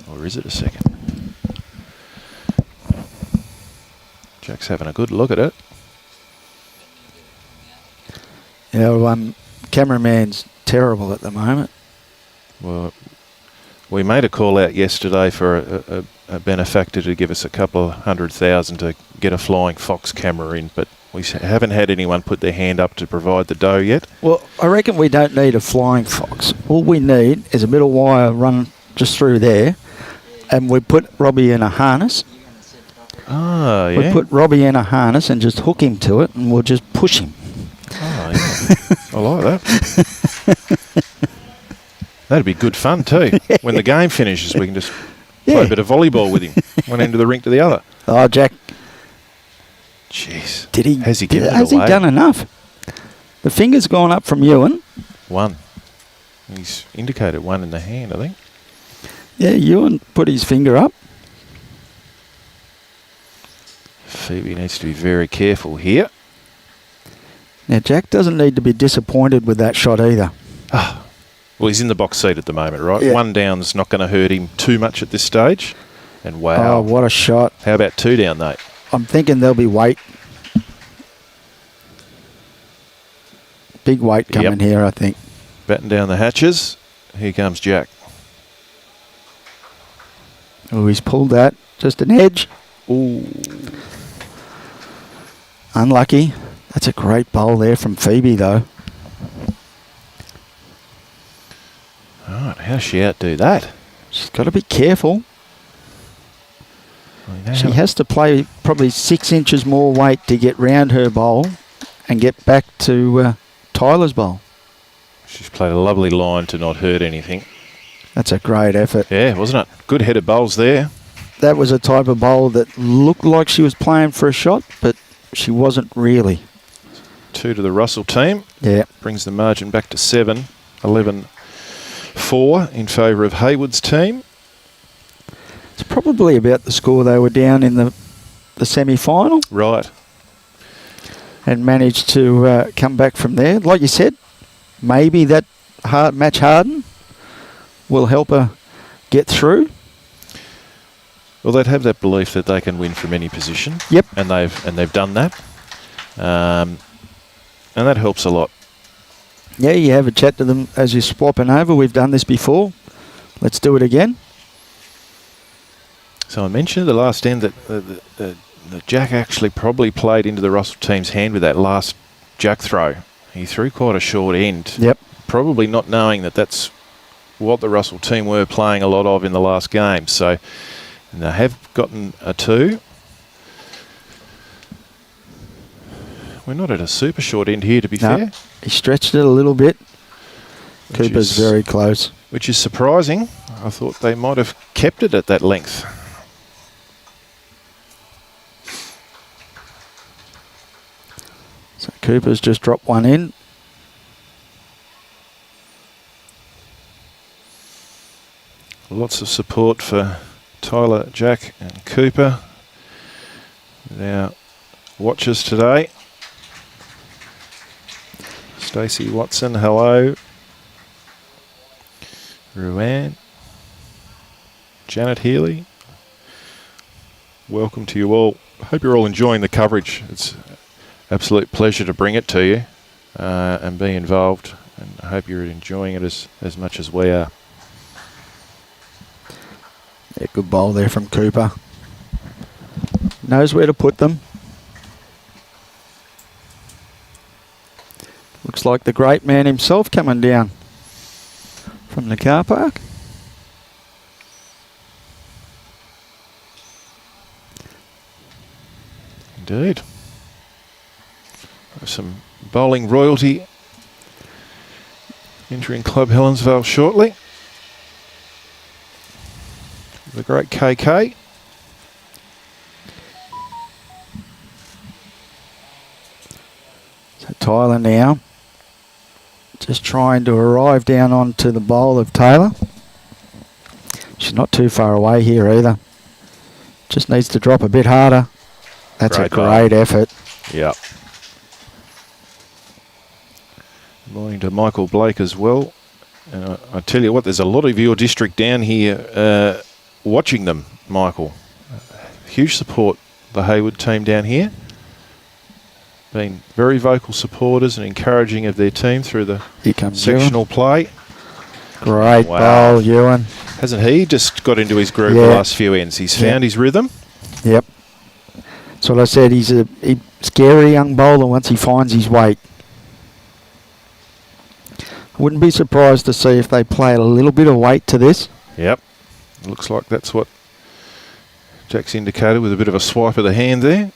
Or is it a second? Jack's having a good look at it. Cameraman's terrible at the moment. Well, we made a call out yesterday for a benefactor to give us a couple of $100,000 to get a flying fox camera in, but we haven't had anyone put their hand up to provide the dough yet. Well, I reckon we don't need a flying fox. All we need is a middle wire run just through there, and we put Robbie in a harness. Oh, yeah. We put Robbie in a harness and just hook him to it, and we'll just push him. Oh, yeah. I like that. That'd be good fun too. When the game finishes, we can just play a bit of volleyball with him, one end of the rink to the other. Oh, Jack, Jeez. has he given it away? done enough? The finger's gone up from Euan. One. He's indicated one in the hand, I think. Yeah, Euan put his finger up. Phoebe needs to be very careful here. Now, Jack doesn't need to be disappointed with that shot either. Well, he's in the box seat at the moment, right? Yeah. One down's not going to hurt him too much at this stage. And wow. Oh, what a shot. How about 2 down, though? I'm thinking there'll be weight. Big weight coming here, I think. Batten down the hatches. Here comes Jack. Oh, he's pulled that. Just an edge. Ooh. Unlucky. That's a great bowl there from Phoebie, though. Alright, how's she outdo that? She's got to be careful. Well, you know She how- has to play probably 6 inches more weight to get round her bowl and get back to Tilah's bowl. She's played a lovely line to not hurt anything. That's a great effort. Yeah, wasn't it? Good headed bowls there. That was a type of bowl that looked like she was playing for a shot, but she wasn't really. 2 to the Russell team. Yeah. Brings the margin back to 7. 11-4 in favour of Hayward's team. It's probably about the score they were down in the semi-final Right. and managed to come back from there. Like you said, maybe that match harden will help her get through. Well, they'd have that belief that they can win from any position. Yep. And they've done that. And that helps a lot. Yeah, you have a chat to them as you're swapping over. We've done this before. Let's do it again. So I mentioned at the last end that the Jack actually probably played into the Russell team's hand with that last Jack throw. He threw quite a short end. Yep. Probably not knowing that that's what the Russell team were playing a lot of in the last game. So they have gotten a 2. We're not at a super short end here, to be No. fair. He stretched it a little bit. Which Cooper's is- very close. Which is surprising. I thought they might have kept it at that length. So Cooper's just dropped one in. Lots of support for Tilah, Jack and Cooper. Our watchers today. Stacey Watson, hello. Euan. Janet Healy. Welcome to you all. Hope you're all enjoying the coverage. It's an absolute pleasure to bring it to you and be involved. And I hope you're enjoying it as much as we are. Yeah, good bowl there from Cooper. Knows where to put them. Looks like the great man himself coming down from the car park. Indeed. Some bowling royalty entering Club Helensvale shortly. The great KK. So Tilah now just trying to arrive down onto the bowl of Tilah. She's not too far away here either. Just needs to drop a bit harder. That's Great a great effort. Yeah. Good morning to Michael Blake as well. And I tell you what, there's a lot of your district down here watching them, Michael. Huge support, the Hayward team down here. Been very vocal supporters and encouraging of their team through the Here comes sectional play. Great Wow. bowl, Euan. Hasn't he just got into his groove the Yeah. last few ends? He's found his rhythm. Yep. That's what I said. He's a scary young bowler once he finds his weight. I wouldn't be surprised to see if they play a little bit of weight to this. Yep. Looks like that's what Jack's indicated with a bit of a swipe of the hand there.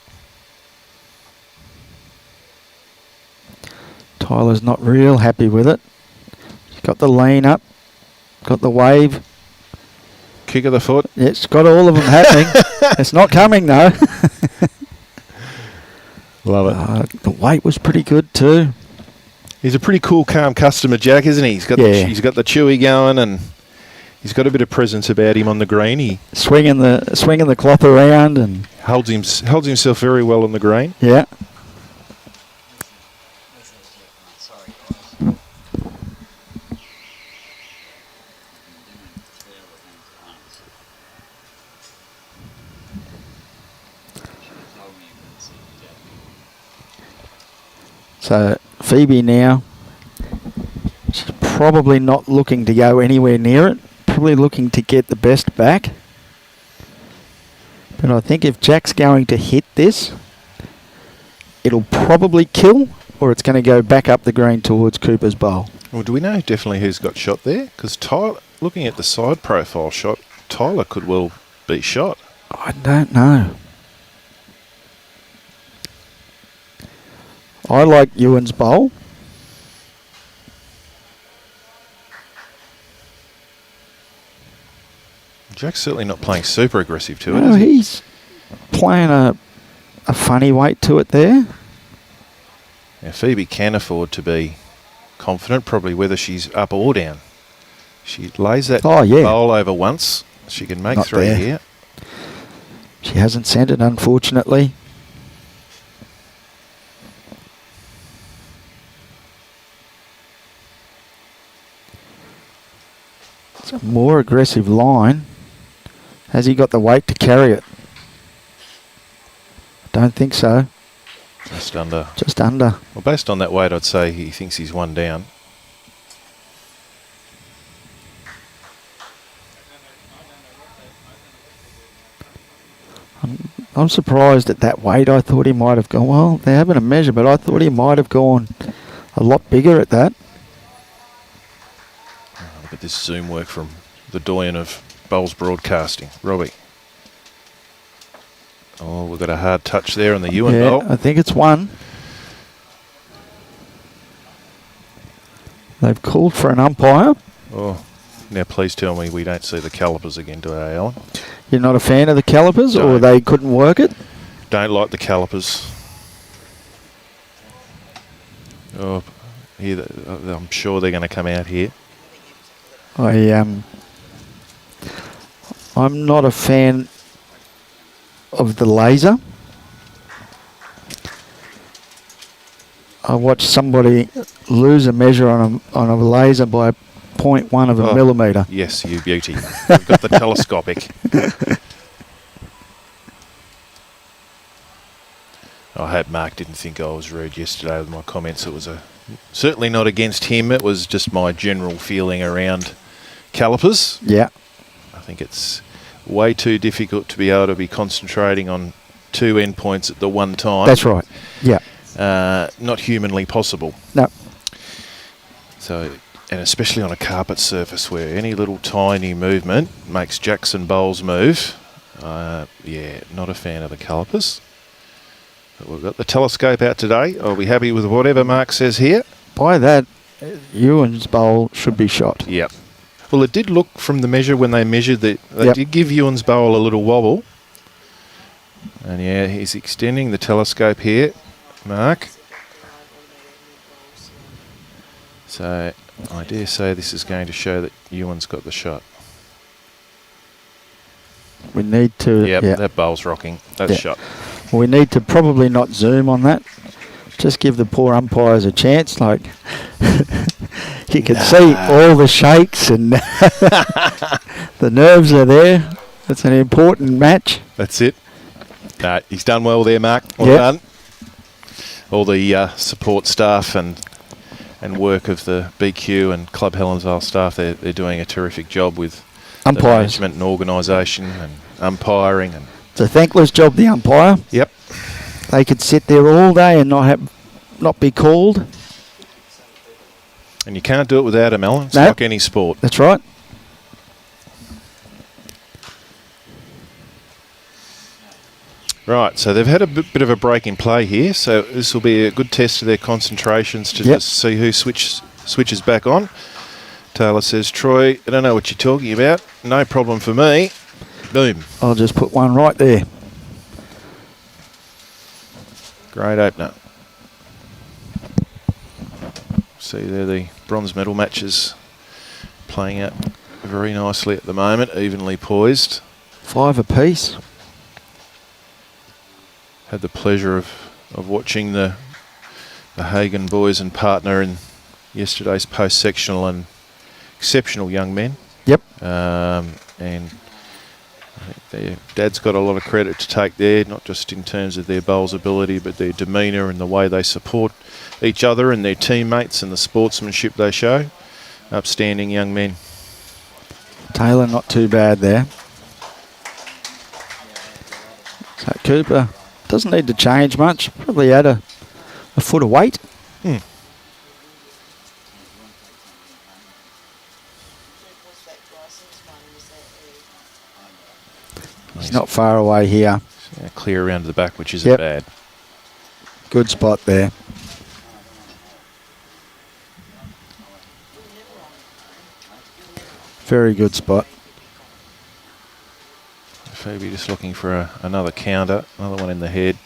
Tyler's not real happy with it. He's got the lean up, got the wave. Kick of the foot. Yeah, it's got all of them happening. It's not coming though. Love it. The weight was pretty good too. He's a pretty cool, calm customer, Jack, isn't he? He's got he's got the chewy going, and he's got a bit of presence about him on the green. He Swinging the cloth around and holds himself very well on the green. yeah. Sorry, guys. So Phoebie now, she's probably not looking to go anywhere near it. Probably looking to get the best back. But I think if Jack's going to hit this, it'll probably kill, or it's going to go back up the green towards Cooper's bowl. Well, do we know definitely who's got shot there? Because Tilah, looking at the side profile shot, Tilah could well be shot. I don't know. I like Euan's bowl. Jack's certainly not playing super aggressive to it, No, is he? he's playing a funny weight to it there. Now, Phoebie can afford to be confident, probably whether she's up or down. She lays that bowl over once. She can make Not 3 there. here. She hasn't sent it, unfortunately. It's a more aggressive line. Has he got the weight to carry it? Don't think so. Just under. Just under. Well, based on that weight, I'd say he thinks he's 1 down. I'm surprised at that weight. I thought he might have gone, well, they're having a measure, but I thought he might have gone a lot bigger at that. Oh, look at this zoom work from the doyen of bowls broadcasting, Robbie. Oh, we've got a hard touch there on the Euan bowl. I think it's 1. They've called for an umpire. Oh, now please tell me we don't see the calipers again today, Alan. You're not a fan of the calipers, or No. they couldn't work it? Don't like the calipers. Oh, here, I'm sure they're going to come out here. I'm not a fan of the laser. I watched somebody lose a measure on a laser by 0.1 of a millimetre. Yes, you beauty. We've got the telescopic. I hope Mark didn't think I was rude yesterday with my comments. It was certainly not against him. It was just my general feeling around calipers. Yeah. I think it's way too difficult to be able to be concentrating on 2 endpoints at the one time. That's right. Yeah. Not humanly possible. No. So, and especially on a carpet surface where any little tiny movement makes Jackson bowls move. Yeah, not a fan of the calipers. But we've got the telescope out today. I'll be happy with whatever Mark says here. By that, Euan's bowl should be shot. Yep. Well, it did look from the measure when they measured that they did give Euan's bowl a little wobble. And yeah, he's extending the telescope here, Mark. So I dare say this is going to show that Euan's got the shot. We need to... Yep, yeah. that bowl's rocking. That's shot. We need to probably not zoom on that. Just give the poor umpires a chance. Like, you can see all the shakes and the nerves are there. It's an important match. That's it. No, he's done well there, Mark. Well done. All the support staff and work of the BQ and Club Helensvale staff, they're doing a terrific job with umpires, the management and organisation and umpiring. And it's a thankless job, the umpire. Yep. They could sit there all day and not be called. And you can't do it without him, Alan. It's No. like any sport. That's right. Right, so they've had a bit of a break in play here, so this will be a good test of their concentrations to just see who switches back on. Taylor says, Troy, I don't know what you're talking about. No problem for me. Boom. I'll just put one right there. Great opener. See there the bronze medal matches playing out very nicely at the moment, evenly poised. 5 apiece. Had the pleasure of watching the Hagen boys and partner in yesterday's post-sectional, and exceptional young men. Yep. And I think their dad's got a lot of credit to take there, not just in terms of their bowls ability, but their demeanour and the way they support each other and their teammates and the sportsmanship they show. Upstanding young men. Taylor not too bad there. Cooper doesn't need to change much. Probably add a foot of weight. He's not far away here. Clear around to the back, which isn't bad. Good spot there. Very good spot. Phoebie just looking for another counter, another one in the head.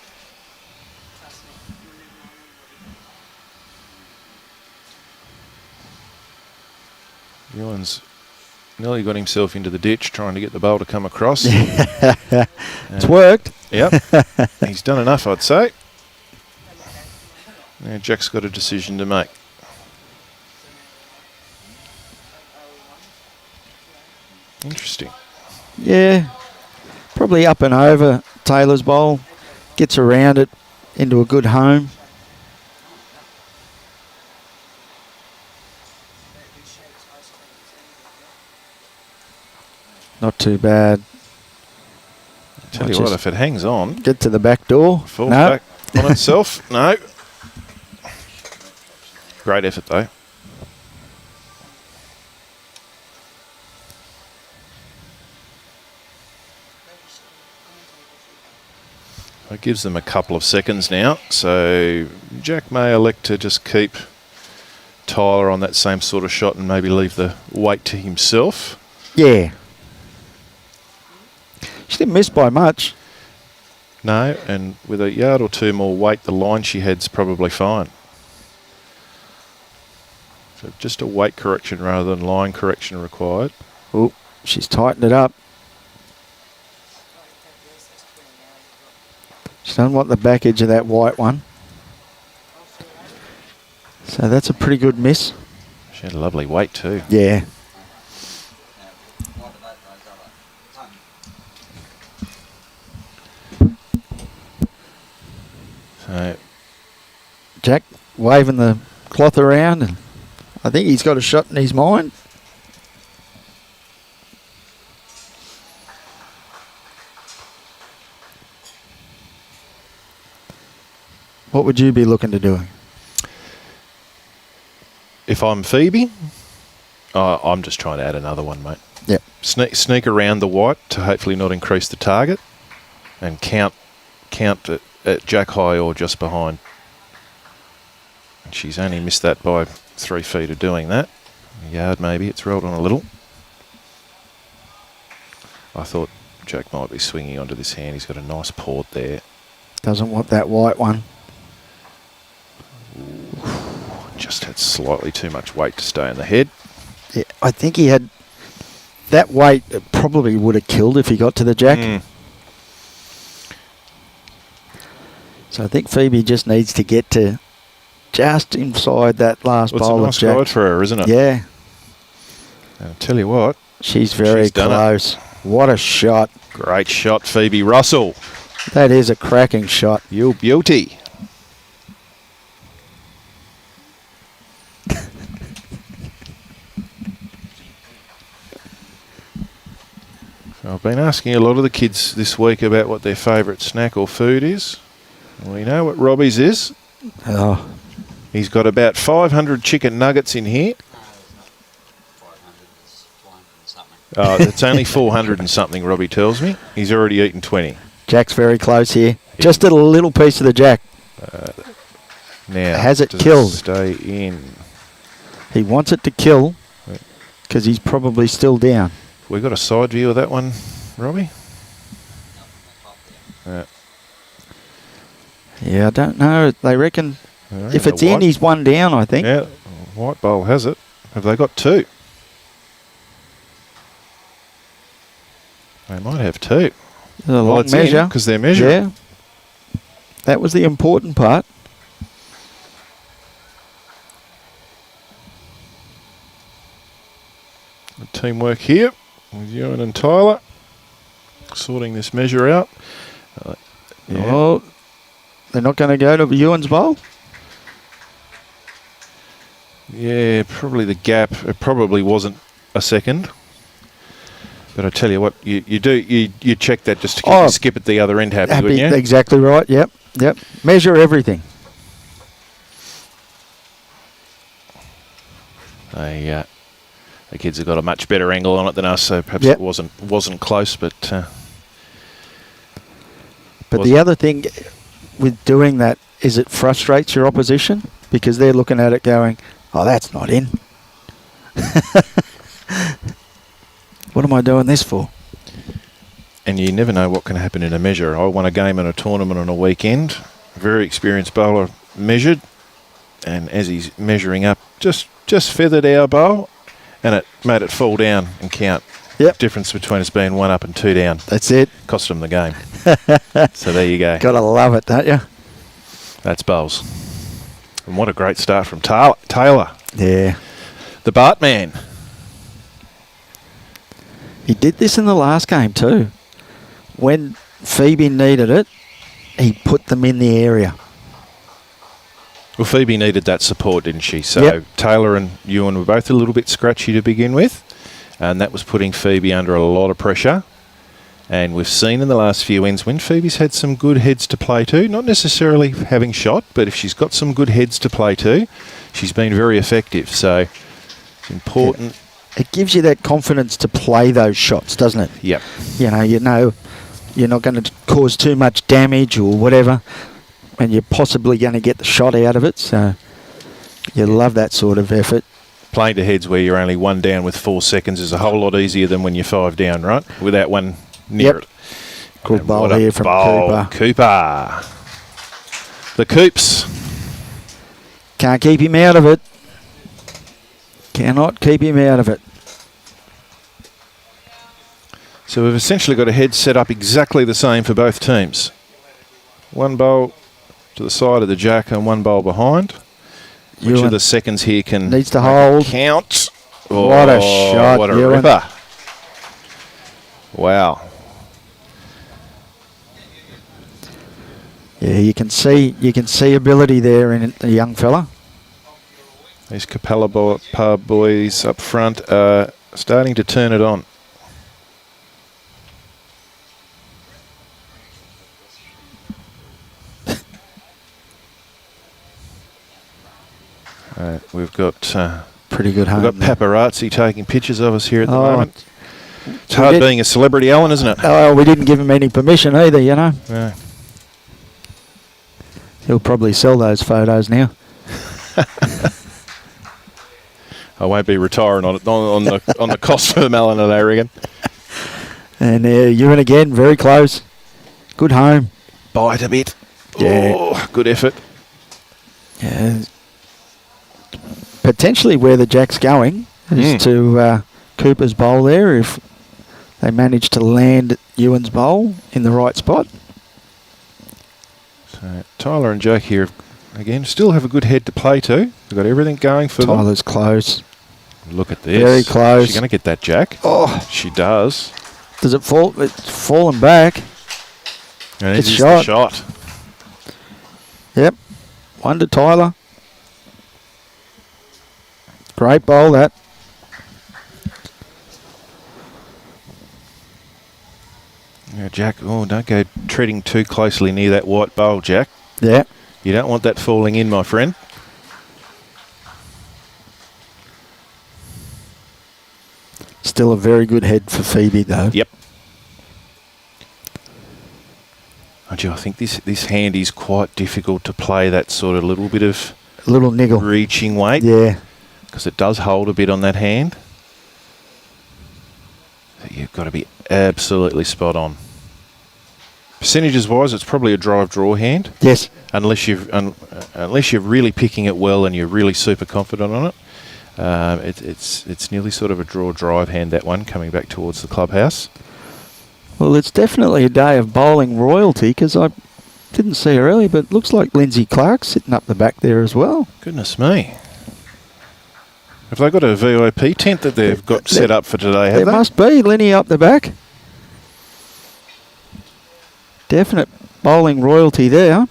Euan's nearly got himself into the ditch trying to get the bowl to come across. It's worked. Yep. He's done enough, I'd say. Now Jack's got a decision to make. Interesting. Yeah. Probably up and over Taylor's bowl. Gets around it into a good home. Not too bad. Tell you what, if it hangs on, get to the back door. Falls back on itself. No. Great effort though. It gives them a couple of seconds now, so Jack may elect to just keep Tilah on that same sort of shot and maybe leave the weight to himself. Yeah. She didn't miss by much. No, and with a yard or two more weight, the line she had's probably fine. So just a weight correction rather than line correction required. Oh, she's tightened it up. She doesn't want the back edge of that white one. So that's a pretty good miss. She had a lovely weight too. Yeah. So Jack waving the cloth around, and I think he's got a shot in his mind. What would you be looking to do? if I'm Phoebie, I'm just trying to add another one, mate. Yep. Sneak around the white to hopefully not increase the target, and count at Jack high or just behind. And she's only missed that by 3 feet of doing that. A yard maybe. It's rolled on a little. I thought Jack might be swinging onto this hand. He's got a nice port there. Doesn't want that white one. Just had slightly too much weight to stay in the head. Yeah, I think he had that weight. It probably would have killed if he got to the jack. So I think Phoebie just needs to get to just inside that last bowl of jack. It's a nice guide for her, isn't it? Yeah. And I'll tell you what. She's very close. What a shot. Great shot, Phoebie Russell. That is a cracking shot. You beauty. I've been asking a lot of the kids this week about what their favourite snack or food is. Well, you know what Robbie's is? Oh. He's got about 500 chicken nuggets in here. It's only 400 and something, Robbie tells me. He's already eaten 20. Jack's very close here. Just a little piece of the jack. Now, has it killed? Stay in. He wants it to kill because he's probably still down. We got a side view of that one, Robbie? Yeah, I don't know. They reckon if it's in, he's one down, I think. Yeah, white bowl has it. Have they got 2? They might have 2. A long measure. Because they're measuring. Yeah. That was the important part. The teamwork here with Euan and Tilah sorting this measure out. Oh, they're not going to go to Euan's bowl? Yeah, probably the gap. It probably wasn't a second. But I tell you what, you check that just to keep the skip at the other end happy, wouldn't you? Exactly right. Yep. Measure everything. The kids have got a much better angle on it than us, so perhaps it wasn't close, but the other thing with doing that is it frustrates your opposition because they're looking at it going, "Oh, that's not in. What am I doing this for?" And you never know what can happen in a measure. I won a game in a tournament on a weekend. A very experienced bowler measured, and as he's measuring up, just feathered our bowl, and it made it fall down and count. Yep. Difference between us being 1 up and 2 down. That's it. Cost them the game. So there you go. Gotta love it, don't you? That's bowls. And what a great start from Tilah. Yeah. The Baart man. He did this in the last game too. When Phoebie needed it, he put them in the area. Well, Phoebie needed that support, didn't she? So Taylor and Euan were both a little bit scratchy to begin with, and that was putting Phoebie under a lot of pressure. And we've seen in the last few ends when Phoebe's had some good heads to play to, not necessarily having shot, but if she's got some good heads to play to, she's been very effective. So it's important. It gives you that confidence to play those shots, doesn't it? Yep. You know you're not going to cause too much damage or whatever, and you're possibly going to get the shot out of it. So you love that sort of effort. Playing to heads where you're only 1 down with 4 seconds is a whole lot easier than when you're 5 down, right? Without one near it. Good bowl here from Cooper. The Coops. Can't keep him out of it. Cannot keep him out of it. So we've essentially got a head set up exactly the same for both teams. 1 bowl to the side of the jack and 1 bowl behind. Which of the seconds here can needs to hold count? Oh, what a shot! What a Euan. ripper! Wow. Yeah, you can see ability there in the young fella. These Capella boys up front are starting to turn it on. We've got pretty good home. We've got paparazzi taking pictures of us here at the moment. It's We hard did- being a celebrity, Alan, isn't it? Oh, we didn't give him any permission either, you know. Yeah. He'll probably sell those photos now. I won't be retiring on the cost of them, Alan and Aragon. And Euan again, very close. Good home. Bite a bit. Yeah. Oh, good effort. Yeah. Potentially where the jack's going is to Cooper's bowl there if they manage to land Euan's bowl in the right spot. So Tyler and Jack here, again, still have a good head to play to. They've got everything going for them. Tyler's close. Look at this. Very close. She's going to get that jack. Oh, She does. does it fall? It's fallen back. And It's it is shot. the shot. Yep. 1 to Tilah. Great bowl, that. Yeah, Jack, oh, don't go treading too closely near that white bowl, Jack. Yeah. You don't want that falling in, my friend. Still a very good head for Phoebie, though. Yep. Oh, gee, I think this hand is quite difficult to play that sort of little bit of A little niggle. reaching weight. Yeah. Because it does hold a bit on that hand. So you've got to be absolutely spot on. Percentages wise, it's probably a drive draw hand, Yes. unless you're really picking it well and you're really super confident on it. It's nearly sort of a draw drive hand, that one, coming back towards the clubhouse. Well, it's definitely a day of bowling royalty because I didn't see her earlier, but it looks like Lindsay Clark sitting up the back there as well. Goodness me. Have they got a VIP tent that they've got set up for today, have There they? must be. Lenny up the back. Definite bowling royalty there.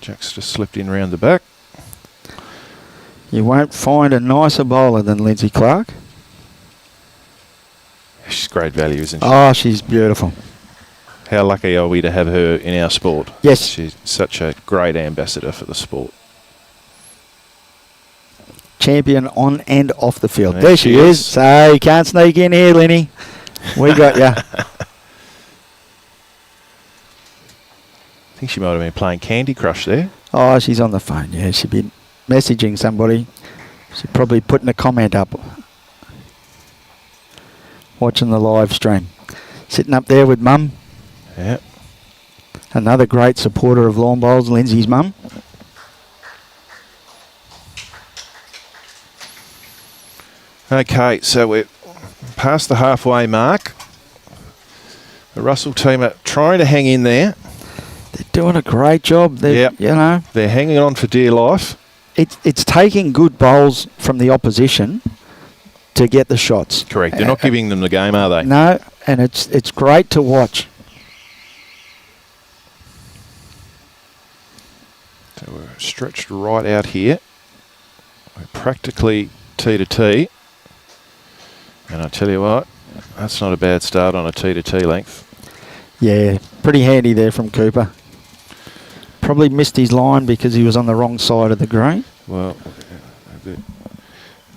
Jack's just slipped in round the back. You won't find a nicer bowler than Lindsay Clark. She's great value, isn't she? Oh, she's beautiful. How lucky are we to have her in our sport? Yes. She's such a great ambassador for the sport. Champion on and off the field. There There she she is. is. So you can't sneak in here, Lenny. We got you. I think she might have been playing Candy Crush there. Oh, she's on the phone. Yeah, she'd be messaging somebody. She's probably putting a comment up. Watching the live stream. Sitting up there with Mum. Yeah. Another great supporter of lawn bowls, Lindsay's mum. Okay, so we're past the halfway mark. The Russell team are trying to hang in there. They're doing a great job. They're, Yep. you know, They're hanging on for dear life. it's taking good bowls from the opposition to get the shots. Correct. They're not giving them the game, are they? No, and it's great to watch. So we're stretched right out here. We're practically tee to tee. And I tell you what, that's not a bad start on a tee to tee length. Yeah, pretty handy there from Cooper. Probably missed his line because he was on the wrong side of the green. Well,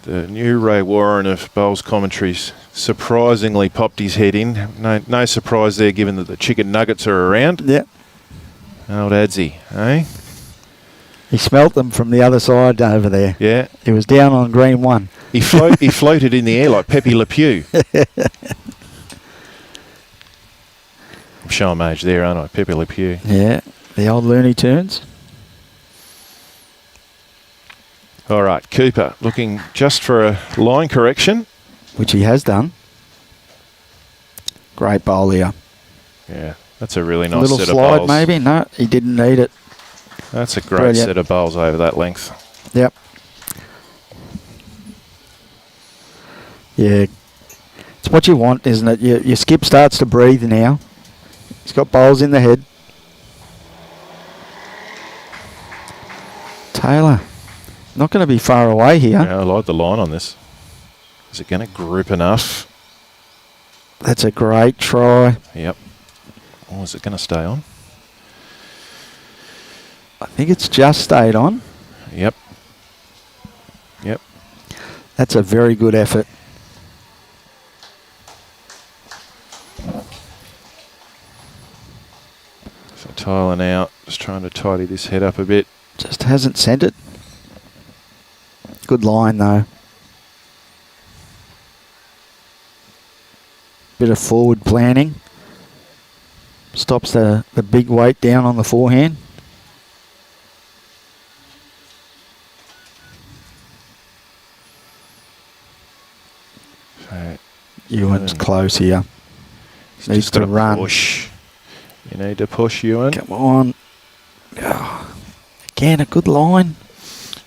the new Ray Warren of Bowls Commentaries surprisingly popped his head in. No surprise there, given that the chicken nuggets are around. Yeah. Old Adsy, eh? He smelt them from the other side over there. Yeah. He was down on green one. He floated in the air like Pepe Le Pew. I'm showing my age there, aren't I? Pepe Le Pew. Yeah, the old Looney Tunes. All right, Cooper looking just for a line correction. Which he has done. Great bowl here. Yeah, that's a really nice Little set slide of bowls. maybe. No, he didn't need it. That's a great Brilliant. set of bowls over that length. Yep. Yeah. It's what you want, isn't it? Your skip starts to breathe now. He's got bowls in the head. Taylor. Not going to be far away here. Yeah, I like the line on this. Is it going to grip enough? That's a great try. Yep. Oh, is it going to stay on? I think it's just stayed on. Yep. Yep. That's a very good effort. So Tilah now just trying to tidy this head up a bit. Just hasn't sent it. Good line though. Bit of forward planning. Stops the big weight down on the forehand. So Euan's close here. he's Needs just to gotta run. push. You need to push, Euan. Come on. Oh, again, a good line.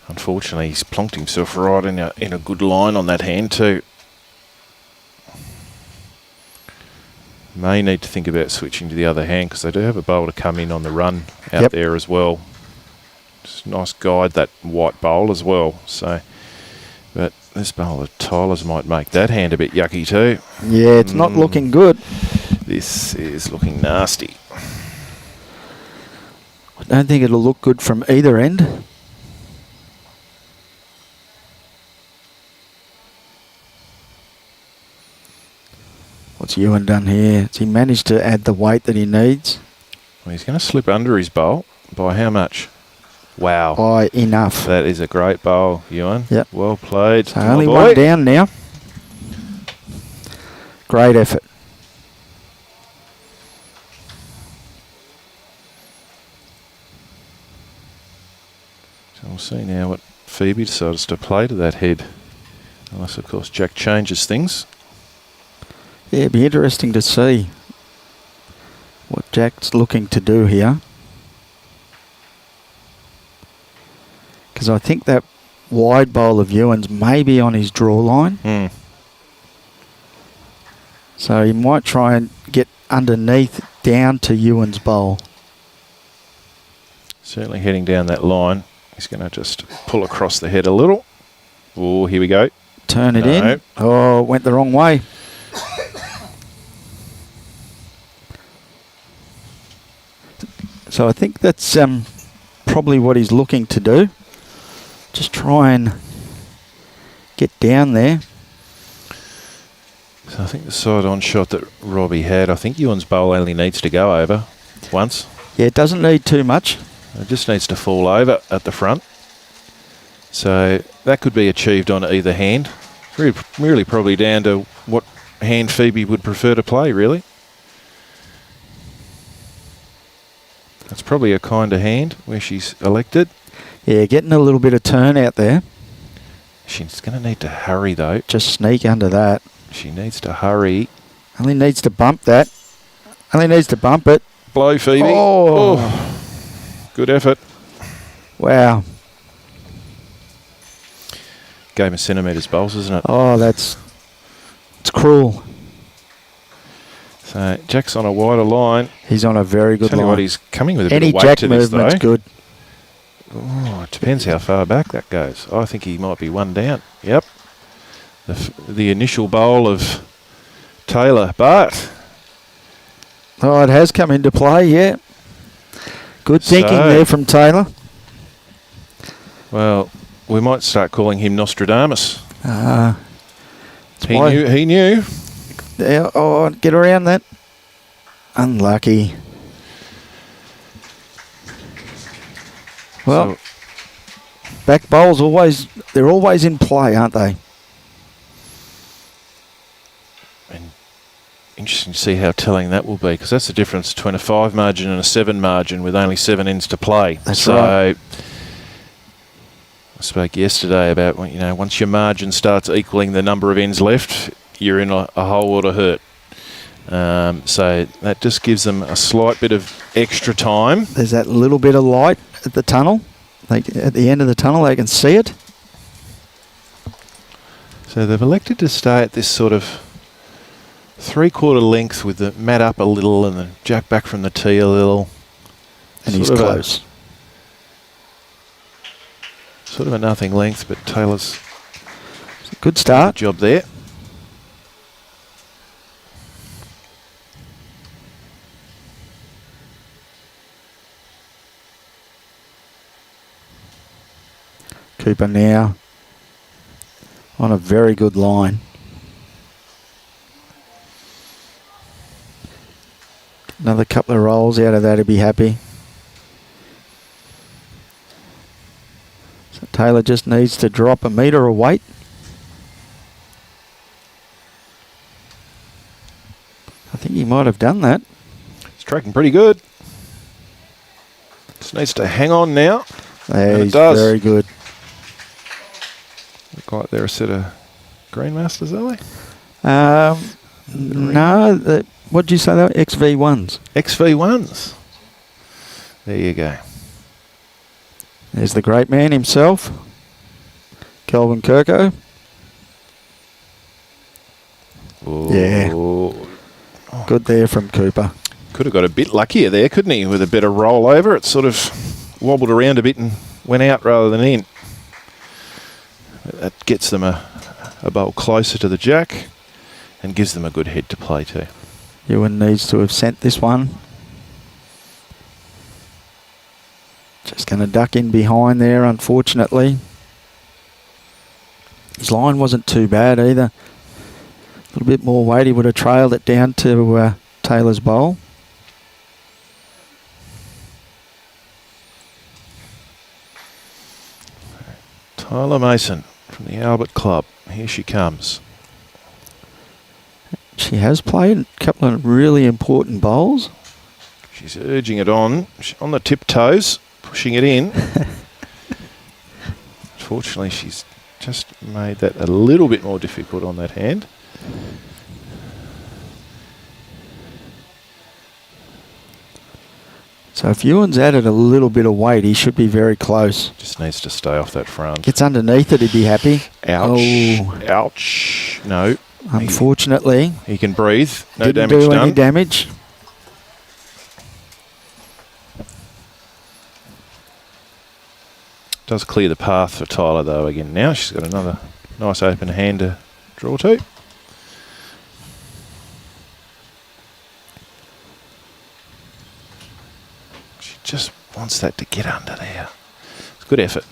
Unfortunately, he's plonked himself right in a good line on that hand too. May need to think about switching to the other hand because they do have a bowl to come in on the run out Yep. there as well. Just a nice guide, that white bowl as well. So, but this bowl of Tyler's might make that hand a bit yucky too. Yeah, it's not looking good. This is looking nasty. I don't think it'll look good from either end. What's Euan done here? Has he managed to add the weight that he needs? Well, he's going to slip under his bowl. By how much? Wow. By enough. That is a great bowl, Euan. Yep. Well played. So my only boy. one down now. Great effort. So we'll see now what Phoebe decides to play to that head. Unless, of course, Jack changes things. Yeah, it'd be interesting to see what Jack's looking to do here. Because I think that wide bowl of Euan's may be on his draw line. Hmm. So he might try and get underneath down to Euan's bowl. Certainly heading down that line. He's going to just pull across the head a little. Oh, here we go. Turn it No. in. Oh, went the wrong way. So I think that's probably what he's looking to do. Just try and get down there. So I think the side-on shot that Robbie had, I think Euan's bowl only needs to go over once. Yeah, it doesn't need too much. It just needs to fall over at the front. So that could be achieved on either hand. Really probably down to what hand Phoebe would prefer to play, really. That's probably a kind of hand where she's elected. Yeah, getting a little bit of turn out there. She's going to need to hurry, though. Just sneak under that. She needs to hurry. Only needs to bump that. Only needs to bump it. Blow, Phoebe. Oh. Good effort. Wow. Game of centimetres bowls, isn't it? Oh, it's cruel. So Jack's on a wider line. He's on a very good Tell you line. what, he's coming with a Any bit of weight jack to this, though. movement's good. Oh, it depends how far back that goes. I think he might be one down. Yep. The initial bowl of Tilah. Baart. Oh, it has come into play, yeah. Good thinking So- there from Tilah. Well, we might start calling him Nostradamus. He He knew. Yeah, oh, get around that. Unlucky. Well, So- back bowls they're always in play, aren't they? And interesting to see how telling that will be, because that's the difference between a 5 margin and a 7 margin with only 7 ends to play. That's right. I spoke yesterday about, once your margin starts equaling the number of ends left, you're in a whole lot of hurt. So that just gives them a slight bit of extra time. There's that little bit of light at the tunnel. At the end of the tunnel, they can see it. So they've elected to stay at this sort of 3/4 length with the mat up a little and the jack back from the tee a little. And he's Sort of close. Sort of a nothing length, but Taylor's Good start. job there. Cooper now on a very good line. Another couple of rolls out of that, he'd be happy. So Taylor just needs to drop a metre of weight. I think he might have done that. It's tracking pretty good. Just needs to hang on now. Yeah, And it he's does. very good. Look like they're a set of Greenmasters, are they? No, what did you say they were? XV1s. XV1s. There you go. There's the great man himself, Kelvin Kirko. Yeah. Oh. Good there from Cooper. Could have got a bit luckier there, couldn't he? With a better rollover. It sort of wobbled around a bit and went out rather than in. That gets them a bowl closer to the jack and gives them a good head to play too. Euan needs to have sent this one. Just going to duck in behind there, unfortunately. His line wasn't too bad either. A little bit more weight, he would have trailed it down to Taylor's bowl. Tilah Mason from the Albert Club. Here she comes. She has played a couple of really important bowls. She's urging it on. She's on the tiptoes, pushing it in. Unfortunately, she's just made that a little bit more difficult on that hand. So if Euan's added a little bit of weight, he should be very close. Just needs to stay off that front. Gets underneath it, he'd be happy. Ouch. Oh. Ouch. No. Unfortunately, He can breathe. No didn't damage do done. any damage. Does clear the path for Tilah though again now. She's got another nice open hand to draw to. She just wants that to get under there. It's a good effort.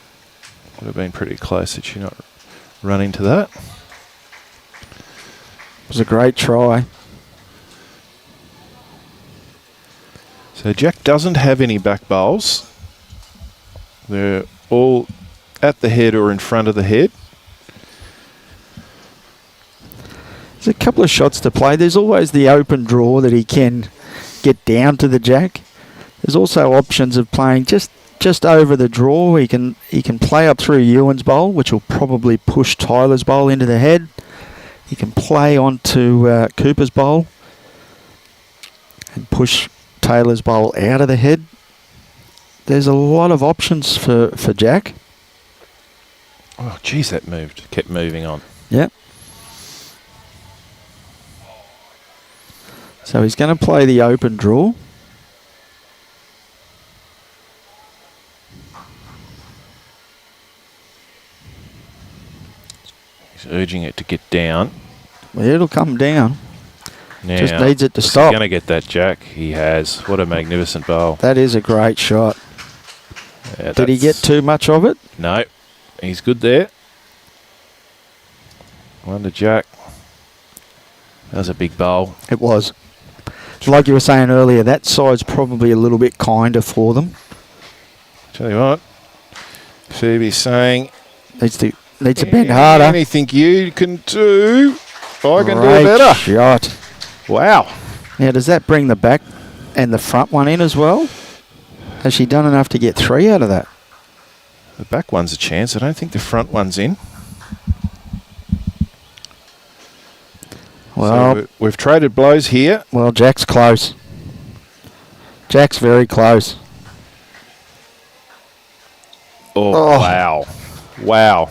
Would have been pretty close that she not run into that. It was a great try. So Jack doesn't have any back bowls. They're all at the head or in front of the head. There's a couple of shots to play. There's always the open draw that he can get down to the jack. There's also options of playing just over the draw. He can play up through Euan's bowl, which will probably push Tilah's bowl into the head. He can play onto Cooper's bowl and push Taylor's bowl out of the head. There's a lot of options for Jack. Oh, geez, that kept moving on. Yep. So he's going to play the open draw. He's urging it to get down. Well, it'll come down. Now, just needs it to He's stop. going to get that jack. He has. What a magnificent bowl. That is a great shot. Yeah, Did he get too much of it? No. He's good there. Wonder jack. That was a big bowl. It was. Like you were saying earlier, that side's probably a little bit kinder for them. Tell you what, Phoebe's saying Needs to bend harder. Anything you can do, I can Great do better. Shot. Wow. Now, does that bring the back and the front one in as well? Has she done enough to get 3 out of that? The back one's a chance. I don't think the front one's in. Well, so we've traded blows here. Well, Jack's close. Jack's very close. Oh, wow. Wow.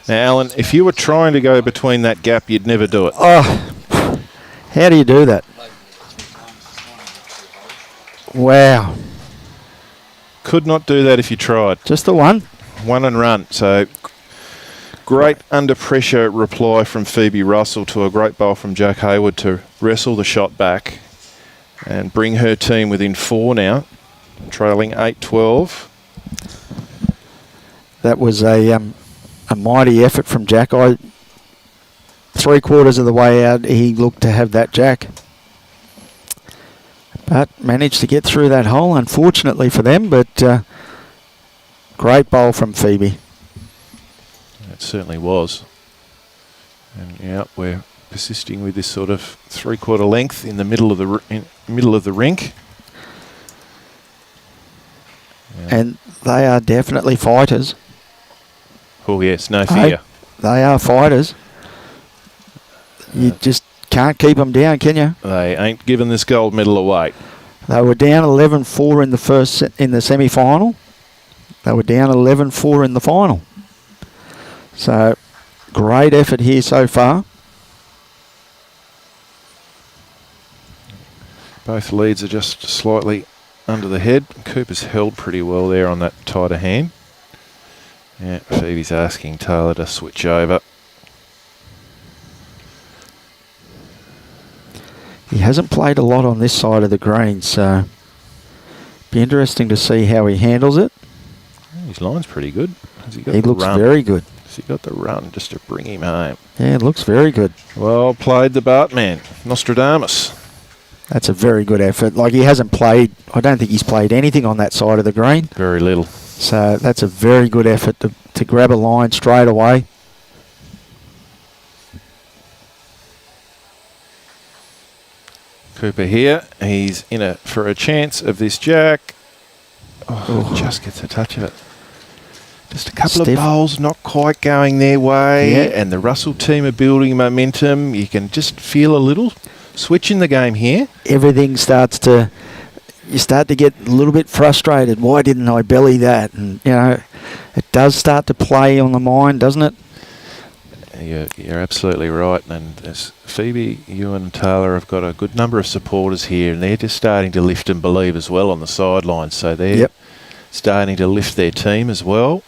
Now, Alan, if you were trying to go between that gap, you'd never do it. Oh, how do you do that? Wow. Could not do that if you tried. Just the one? One and run. So, great under pressure reply from Phoebe Russell to a great bowl from Jack Hayward to wrestle the shot back and bring her team within 4 now, trailing 8-12. That was a mighty effort from Jack. 3/4 of the way out, he looked to have that jack. But managed to get through that hole, unfortunately for them, but great bowl from Phoebe. It certainly was. And yeah, we're persisting with this sort of 3/4 length in the middle of the rink. Yeah. And they are definitely fighters. Oh yes, no fear. They are fighters. You just can't keep them down, can you? They ain't giving this gold medal away. They were down 11-4 in the semi-final. They were down 11-4 in the final. So, great effort here so far. Both leads are just slightly under the head. Cooper's held pretty well there on that tighter hand. Yeah, Phoebe's asking Tilah to switch over. He hasn't played a lot on this side of the green, so be interesting to see how he handles it. His line's pretty good. He looks very good. Has he got the run just to bring him home? Yeah, it looks very good. Well played, the Baart man, Nostradamus. That's a very good effort. Like, he hasn't played, I don't think he's played anything on that side of the green. Very little. So that's a very good effort to grab a line straight away. Cooper here. He's in for a chance of this jack. Oh, just gets a touch of it. Just a couple of bowls not quite going their way. Yeah. And the Russell team are building momentum. You can just feel a little switch in the game here. Everything starts to... You start to get a little bit frustrated. Why didn't I belly that? And, you know, it does start to play on the mind, doesn't it? You're absolutely right. And as Phoebe, Euan and Tilah have got a good number of supporters here, and they're just starting to lift and believe as well on the sidelines. So they're starting to lift their team as well.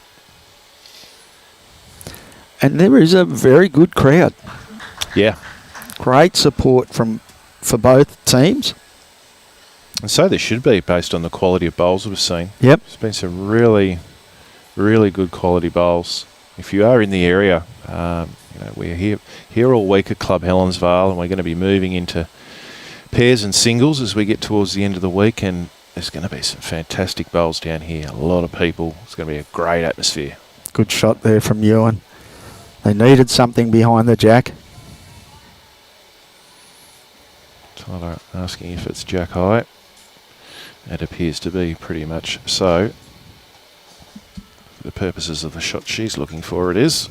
And there is a very good crowd. Yeah. Great support for both teams. And so there should be, based on the quality of bowls we've seen. Yep. There's been some really, really good quality bowls. If you are in the area, we're here all week at Club Helensvale, and we're going to be moving into pairs and singles as we get towards the end of the week, and there's going to be some fantastic bowls down here. A lot of people. It's going to be a great atmosphere. Good shot there from Euan. They needed something behind the jack. Tilah asking if it's jack high. It appears to be pretty much so. For the purposes of the shot she's looking for, it is.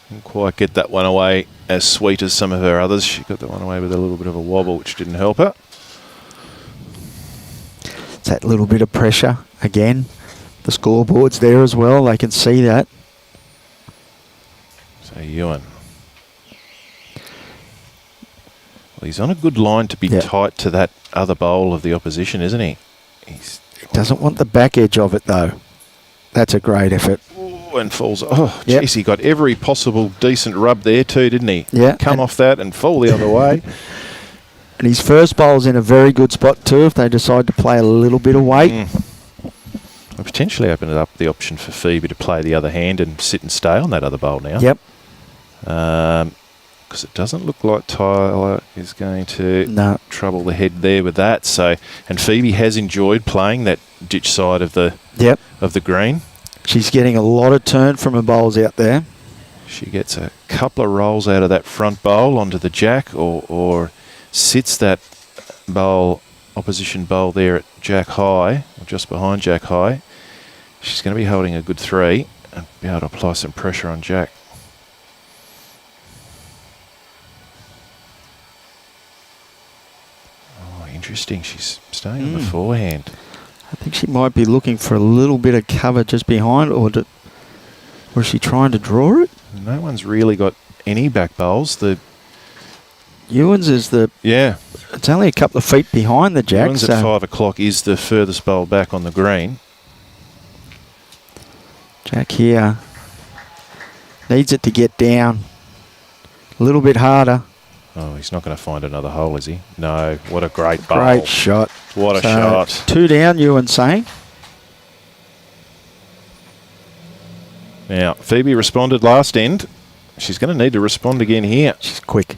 Didn't quite get that one away as sweet as some of her others. She got that one away with a little bit of a wobble, which didn't help her. It's that little bit of pressure again. The scoreboard's there as well. They can see that. So Euan. Well, he's on a good line to be tight to that other bowl of the opposition, isn't he? He doesn't want the back edge of it, though. That's a great effort. Ooh, and falls. Oh, jeez, he got every possible decent rub there too, didn't he? Yeah. Come off that and fall the other way. And his first bowl's in a very good spot too if they decide to play a little bit of weight. I potentially opened up the option for Phoebie to play the other hand and sit and stay on that other bowl now. Yep. Because it doesn't look like Tilah is going to trouble the head there with that. So, and Phoebie has enjoyed playing that ditch side of the green. She's getting a lot of turn from her bowls out there. She gets a couple of rolls out of that front bowl onto the jack, or sits that bowl, opposition bowl there at jack high, or just behind jack high. She's going to be holding a good 3 and be able to apply some pressure on jack. Interesting. She's staying on the forehand. I think she might be looking for a little bit of cover just behind, or is she trying to draw it? No one's really got any back bowls. The Euan's is it's only a couple of feet behind the jack. Euan's at 5 o'clock is the furthest bowl back on the green. Jack here needs it to get down a little bit harder. Oh, he's not going to find another hole, is he? No. What a great bowl. Great shot. What a shot. 2 down, Euan saying. Now, Phoebie responded last end. She's going to need to respond again here. She's quick.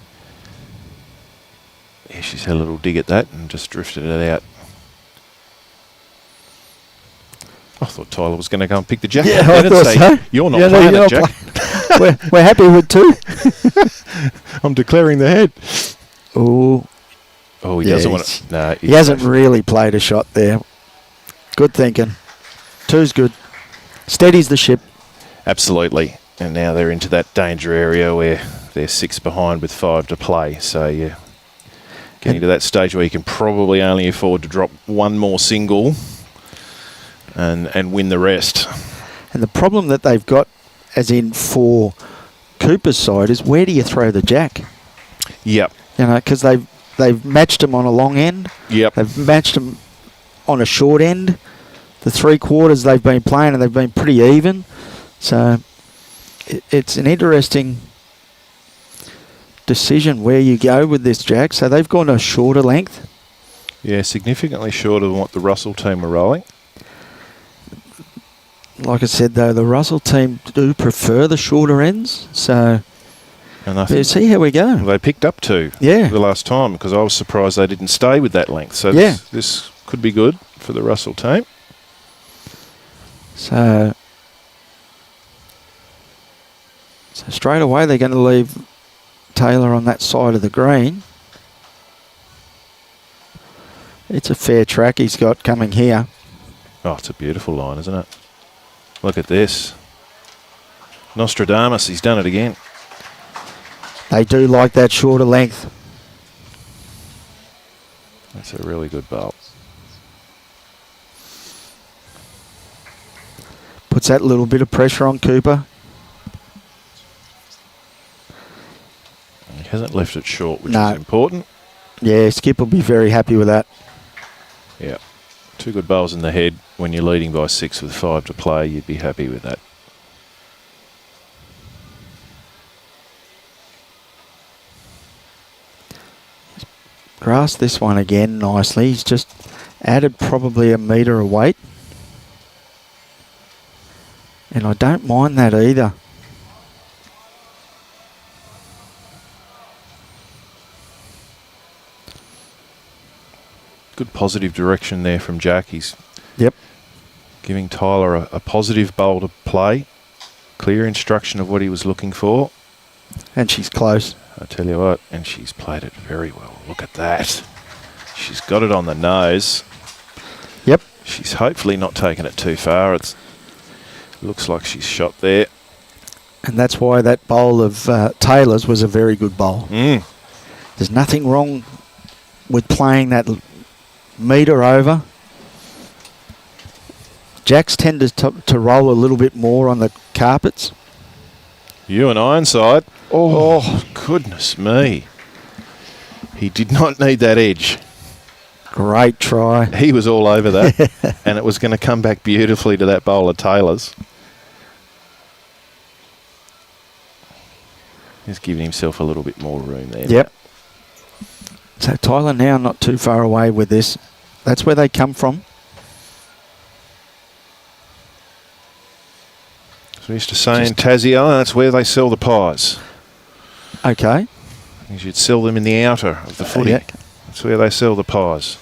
Yeah, she's had a little dig at that and just drifted it out. I thought Tilah was going to go and pick the jack. Yeah, I thought so. You're not playing it, Jack. we're happy with 2. I'm declaring the head. Oh, he doesn't want to. No, he hasn't really played a shot there. Good thinking. 2's good. Steadies the ship. Absolutely. And now they're into that danger area where they're 6 behind with 5 to play. So, yeah, getting to that stage where you can probably only afford to drop one more single and win the rest. And the problem that they've got, as in for Cooper's side, is where do you throw the jack? Yep. You know, because they've matched him on a long end. Yep. They've matched him on a short end. The 3/4 they've been playing, and they've been pretty even. So it's an interesting decision where you go with this jack. So they've gone a shorter length. Yeah, significantly shorter than what the Russell team were rolling. Like I said, though, the Russell team do prefer the shorter ends. So let's see how we go. They picked up 2 the last time, because I was surprised they didn't stay with that length. So this could be good for the Russell team. So straight away they're going to leave Tilah on that side of the green. It's a fair track he's got coming here. Oh, it's a beautiful line, isn't it? Look at this. Nostradamus, he's done it again. They do like that shorter length. That's a really good bowl. Puts that little bit of pressure on Cooper. He hasn't left it short, which is important. Yeah, Skip will be very happy with that. Yeah. 2 good bowls in the head. When you're leading by 6 with 5 to play, you'd be happy with that. Grasped this one again nicely. He's just added probably a metre of weight. And I don't mind that either. Good positive direction there from Jack. He's Yep. giving Tilah a positive bowl to play. Clear instruction of what he was looking for. And she's close. I tell you what, and she's played it very well. Look at that. She's got it on the nose. Yep. She's hopefully not taken it too far. It looks like she's shot there. And that's why that bowl of Taylor's was a very good bowl. Mm. There's nothing wrong with playing that metre over. Jacks tend to roll a little bit more on the carpets. Euan Ironside. Oh, goodness me. He did not need that edge. Great try. He was all over that. And it was going to come back beautifully to that bowl of Taylor's. He's giving himself a little bit more room there. Yep. So Tilah now not too far away with this. That's where they come from. So we used to say in Tassie, that's where they sell the pies. Okay. You should sell them in the outer of the footy. Yeah. That's where they sell the pies.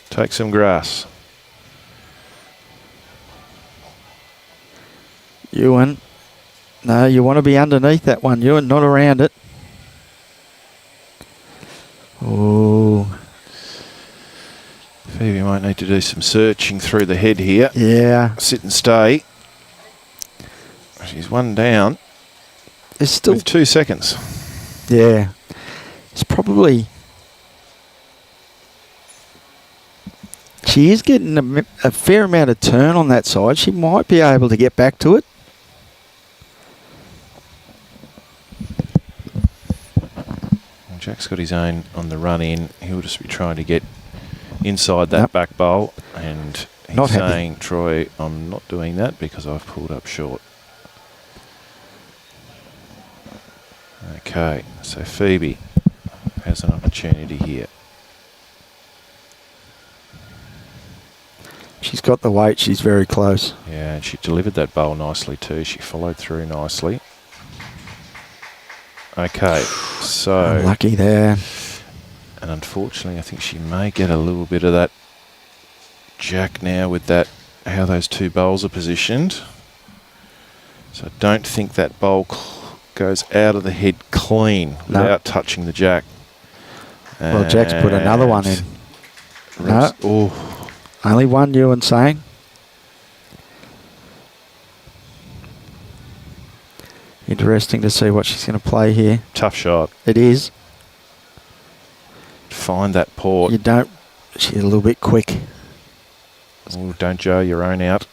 Take some grass. Euan. No, you want to be underneath that one, Euan, not around it. Oh. Phoebe might need to do some searching through the head here. Yeah. Sit and stay. She's one down. It's still... With 2 seconds. Yeah. It's probably... She is getting a fair amount of turn on that side. She might be able to get back to it. Well, Jack's got his own on the run in. He'll just be trying to get inside that back bowl. And he's Not happy. saying, Troy, I'm not doing that because I've pulled up short. Okay, so Phoebe has an opportunity here. She's got the weight. She's very close. Yeah, and she delivered that bowl nicely too. She followed through nicely. Okay, so... Unlucky there. And unfortunately, I think she may get a little bit of that Jack now with that, how those two bowls are positioned. So I don't think that bowl goes out of the head clean without touching the Jack. Well, Jack's put another one in. No. Oh. Only one, Euan saying. Interesting to see what she's going to play here. Tough shot. It is. Find that port. You don't... She's a little bit quick. Oh, don't Joe your own out.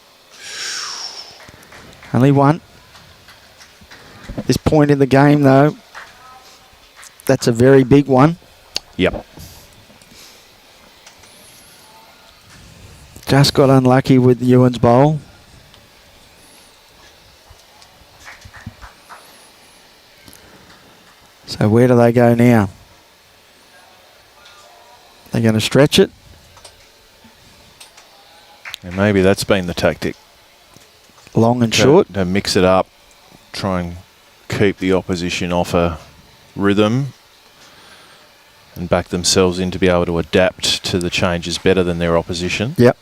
Only one. This point in the game, though, that's a very big one. Yep. Just got unlucky with Euan's bowl. So where do they go now? They're going to stretch it. And maybe that's been the tactic. Long and short. To mix it up, try and keep the opposition off a rhythm and back themselves in to be able to adapt to the changes better than their opposition. Yep.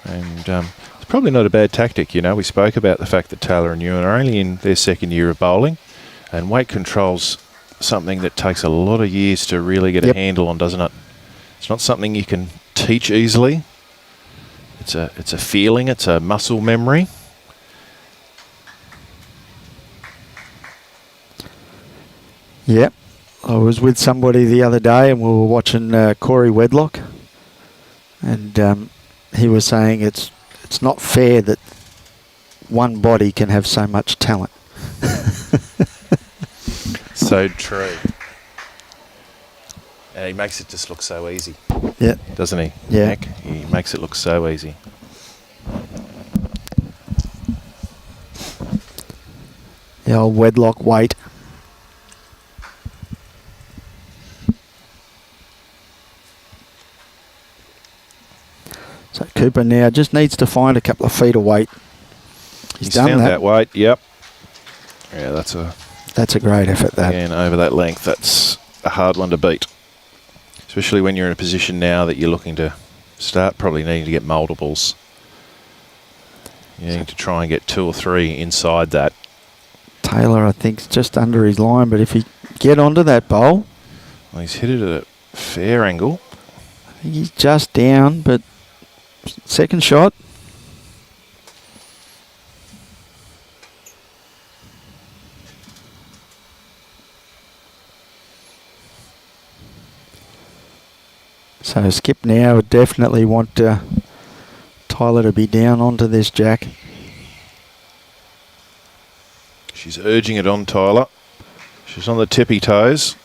And it's probably not a bad tactic, you know. We spoke about the fact that Tilah and Euan are only in their second year of bowling, and weight control's something that takes a lot of years to really get a handle on, doesn't it? It's not something you can teach easily. It's a feeling, it's a muscle memory. Yep. I was with somebody the other day and we were watching Corey Wedlock, and he was saying it's not fair that one body can have so much talent. So true. And he makes it just look so easy. Yeah. Doesn't he? Yeah. Nick? He makes it look so easy. The old Wedlock weight. Cooper now just needs to find a couple of feet of weight. He's done found that. that weight, yep. Yeah, that's a great effort, that. again, over that length, that's a hard one to beat. Especially when you're in a position now that you're looking to start probably needing to get multiples. You need to try and get 2 or 3 inside that. Taylor, I think, is just under his line, but if he get onto that bowl, Well, he's hit it at a fair angle. I think he's just down, but second shot. So Skip now would definitely want Tilah to be down onto this jack. She's urging it on Tilah. She's on the tippy toes.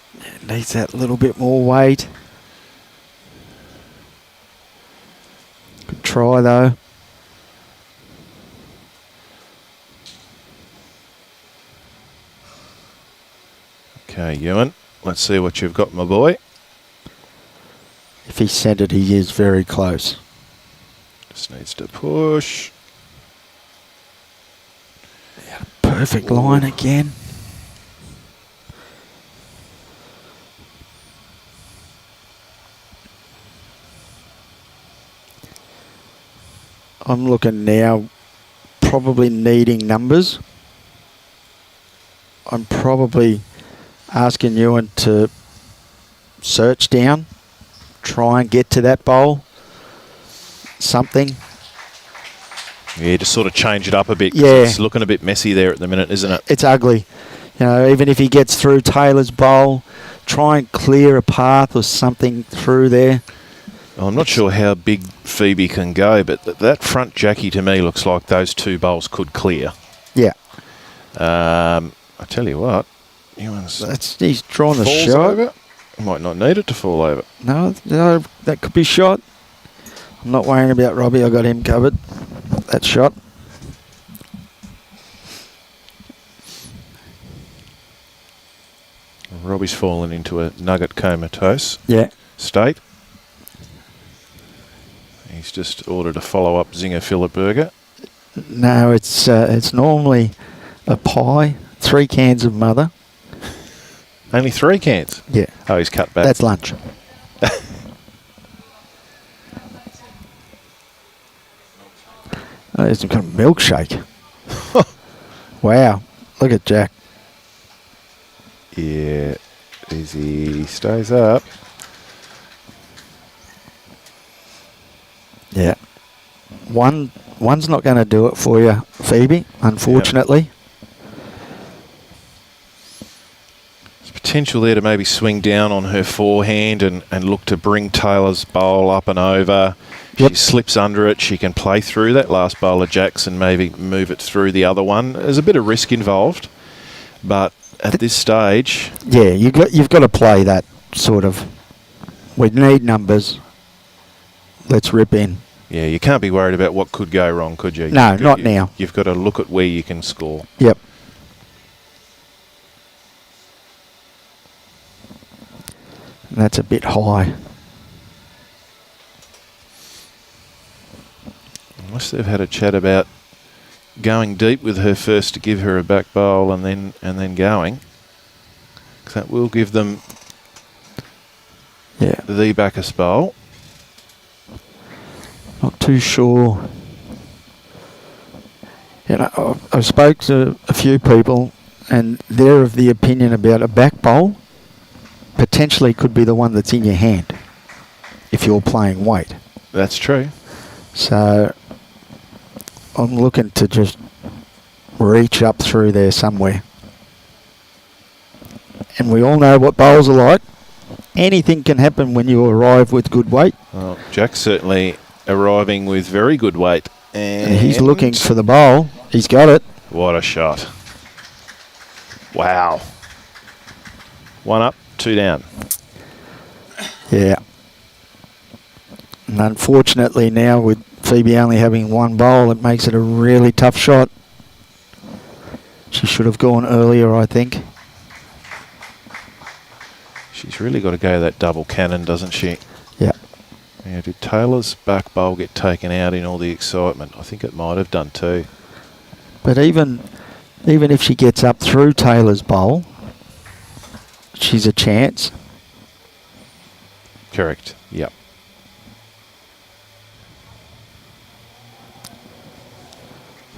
Needs that little bit more weight. Good try though. Okay, Euan, let's see what you've got, my boy. If he sent it, he is very close. Just needs to push. Perfect line again. I'm looking now, probably needing numbers. I'm probably asking Euan to search down, try and get to that bowl. Something. Yeah, just sort of change it up a bit. 'Cause Yeah. It's looking a bit messy there at the minute, isn't it? It's ugly. You know, even if he gets through Taylor's bowl, try and clear a path or something through there. I'm not sure how big Phoebie can go, but that front jackie to me looks like those 2 bowls could clear. Yeah. I tell you what, He's drawn the falls shot. over. Might not need it to fall over. No, that could be shot. I'm not worrying about Robbie. I got him covered. That shot. Robbie's fallen into a nugget comatose Yeah. state. He's just ordered a follow-up Zinger fillet burger. No, it's normally a pie, 3 cans of mother. Only 3 cans. Yeah. Oh, he's cut back. That's lunch. Oh, he's got a milkshake. Wow. Look at Jack. Yeah, as he stays up. Yeah. One's not going to do it for you, Phoebie, unfortunately. There's potential there to maybe swing down on her forehand and look to bring Taylor's bowl up and over. Yep. She slips under it. She can play through that last bowl of jacks and maybe move it through the other one. There's a bit of risk involved, but at this stage... Yeah, you've got to play that sort of, we need numbers, let's rip in. Yeah, you can't be worried about what could go wrong, could you? No, not now. You've got to look at where you can score. Yep. And that's a bit high. Unless they've had a chat about going deep with her first to give her a back bowl and then going. 'Cause that will give them the Bacchus bowl. Not too sure. You know, I've spoke to a few people and they're of the opinion about a back bowl potentially could be the one that's in your hand if you're playing weight. That's true. So I'm looking to just reach up through there somewhere. And we all know what bowls are like. Anything can happen when you arrive with good weight. Well, Jack's certainly arriving with very good weight. And he's looking for the bowl. He's got it. What a shot. Wow. 1 up, 2 down. Yeah. And unfortunately now with Phoebie only having 1 bowl, it makes it a really tough shot. She should have gone earlier, I think. She's really got to go that double cannon, doesn't she? Yeah. Now, did Taylor's back bowl get taken out in all the excitement? I think it might have done too. But even if she gets up through Taylor's bowl, she's a chance. Correct. Yep.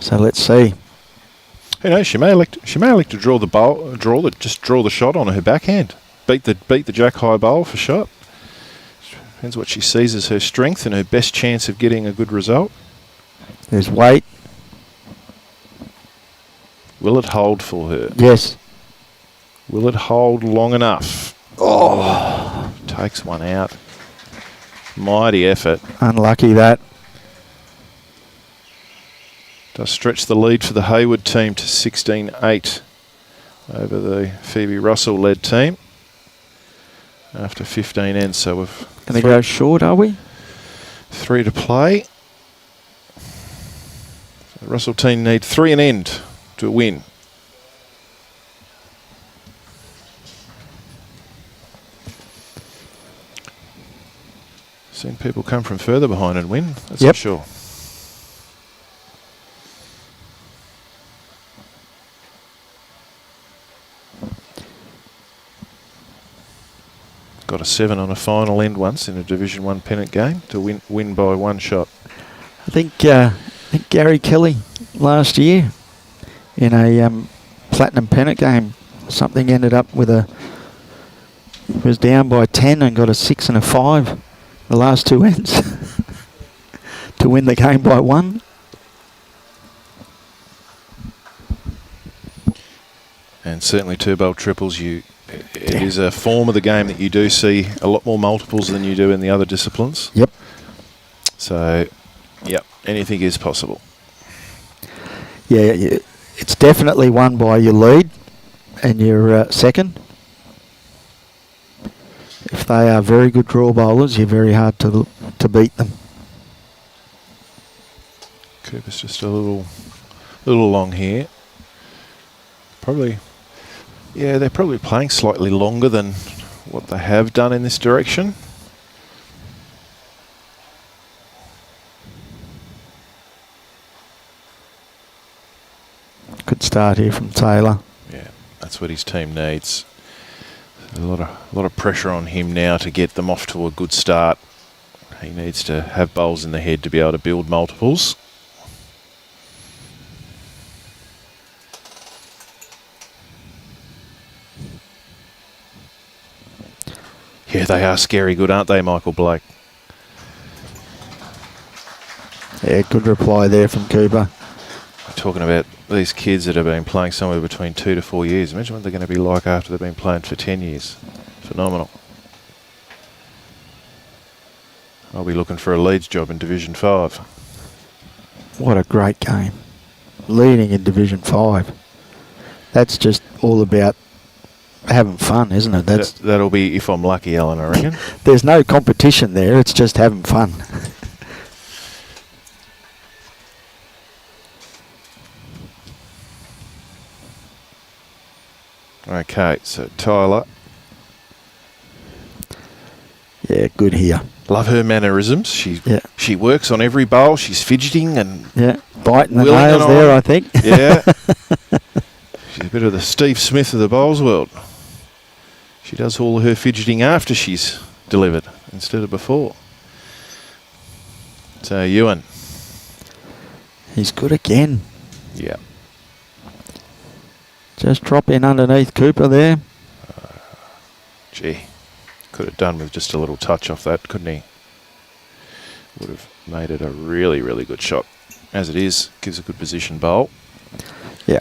So let's see. Who knows? She may elect to draw the shot on her backhand. Beat the jack high bowl for shot. Depends what she sees as her strength and her best chance of getting a good result. There's weight. Will it hold for her? Yes. Will it hold long enough? Oh, takes one out. Mighty effort. Unlucky that. Does stretch the lead for the Hayward team to 16-8 over the Phoebie Russell-led team after 15 ends. So we've going to go short, are we? 3 to play. The Russell team need 3 an end to win. Seen people come from further behind and win, that's for sure. Got a 7 on a final end once in a Division 1 pennant game to win by 1 shot. I think Gary Kelly last year in a platinum pennant game, something ended up with was down by 10 and got a 6 and a 5 the last 2 ends to win the game by 1. And certainly 2-bowl triples, it is a form of the game that you do see a lot more multiples than you do in the other disciplines. Yep. So, yep, anything is possible. Yeah, it's definitely won by your lead and your second. If they are very good draw bowlers, you're very hard to beat them. Cooper's just a little long here. Probably, yeah, they're probably playing slightly longer than what they have done in this direction. Good start here from Tilah. Yeah, that's what his team needs. A lot of pressure on him now to get them off to a good start. He needs to have bowls in the head to be able to build multiples. Yeah, they are scary good, aren't they, Michael Blake? Yeah, good reply there from Cooper. We're talking about these kids that have been playing somewhere between 2 to 4 years. Imagine what they're going to be like after they've been playing for 10 years. Phenomenal. I'll be looking for a Leeds job in Division 5. What a great game. Leading in Division 5. That's just all about having fun, isn't it? That'll be if I'm lucky, Alan, I reckon. There's no competition there. It's just having fun. Okay, so Tilah. Yeah, good here. Love her mannerisms. She works on every bowl. She's fidgeting and biting the nails there, I think. Yeah. She's a bit of the Steve Smith of the bowls world. She does all her fidgeting after she's delivered instead of before. So Euan. He's good again. Yeah. Just drop in underneath Cooper there. Gee, could have done with just a little touch off that, couldn't he? Would have made it a really, really good shot. As it is, gives a good position bowl. Yeah.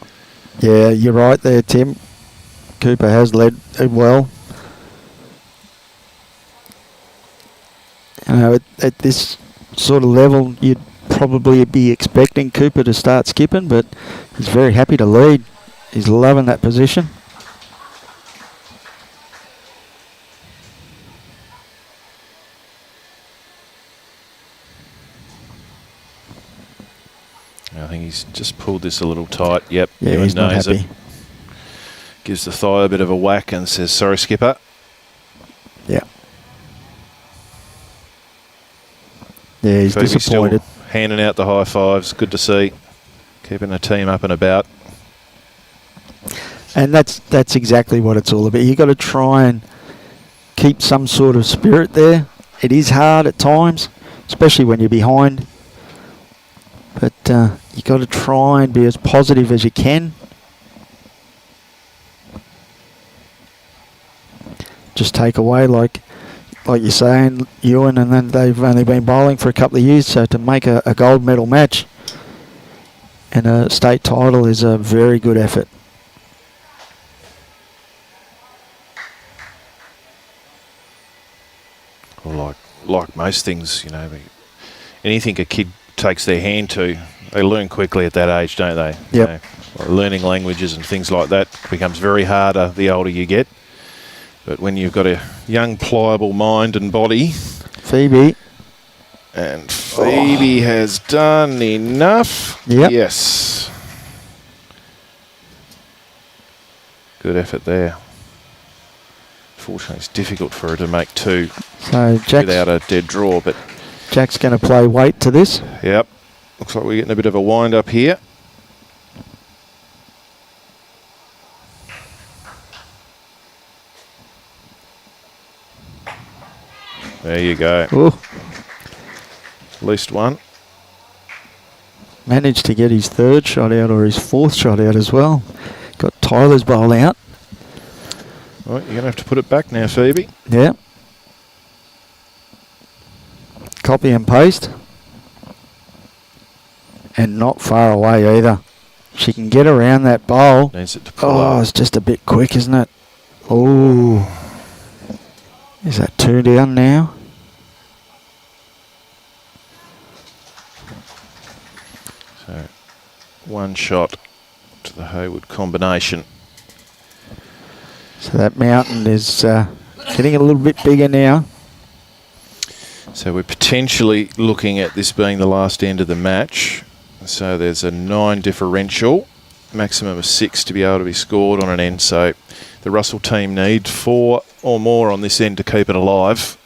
Yeah, you're right there, Tim. Cooper has led well. You know, at this sort of level, you'd probably be expecting Cooper to start skipping, but he's very happy to lead. He's loving that position. I think he's just pulled this a little tight. Yep. Yeah, he's not happy. Gives the thigh a bit of a whack and says, "Sorry, skipper." Yeah. Yeah, he's Phoebe disappointed. still handing out the high fives. Good to see. Keeping the team up and about. And that's exactly what it's all about. You've got to try and keep some sort of spirit there. It is hard at times, especially when you're behind. But you've got to try and be as positive as you can. Just take away, like you're saying, Euan, and then they've only been bowling for a couple of years, so to make a gold medal match and a state title is a very good effort. Well, like most things, you know, anything a kid takes their hand to, they learn quickly at that age, don't they? Yep. You know, like learning languages and things like that becomes very harder the older you get. But when you've got a young, pliable mind and body... Phoebie. And Phoebe has done enough. Yep. Yes. Good effort there. Fortunately, it's difficult for her to make two So without a dead draw. But Jack's going to play weight to this. yep, looks like we're getting a bit of a wind up here. There you go. Ooh. At least one. Managed to get his third shot out or his fourth shot out as well. Got Tilah's bowl out. Right, you're going to have to put it back now, Phoebe. Yeah. Copy and paste. And not far away either. She can get around that bowl. Needs it to pull Oh, up. it's just a bit quick, isn't it? Oh. Is that two down now? So, one shot to the Hayward combination. So that mountain is getting a little bit bigger now. So we're potentially looking at this being the last end of the match. So there's a 9 differential, maximum of 6 to be able to be scored on an end. So the Russell team need 4 or more on this end to keep it alive.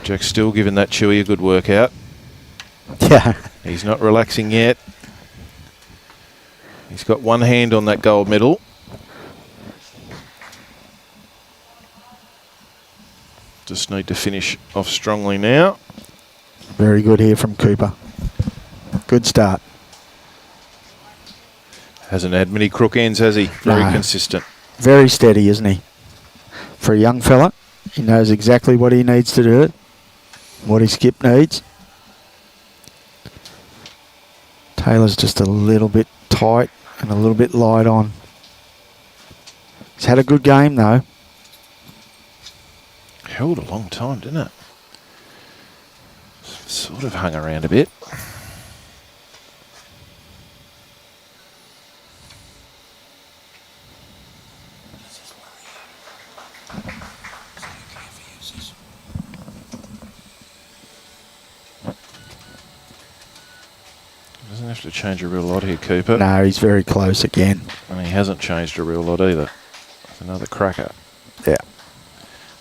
Jack's still giving that Chewy a good workout. Yeah. He's not relaxing yet. He's got one hand on that gold medal. Just need to finish off strongly now. Very good here from Cooper. Good start. Hasn't had many crook ends, has he? Very No. consistent. Very steady, isn't he? For a young fella, he knows exactly what he needs to do, what his skip needs. Taylor's just a little bit tight and a little bit light on. He's had a good game though. Held a long time, didn't it? Sort of hung around a bit. Doesn't have to change a real lot here, Cooper. No, he's very close again. And he hasn't changed a real lot either. That's another cracker. Yeah.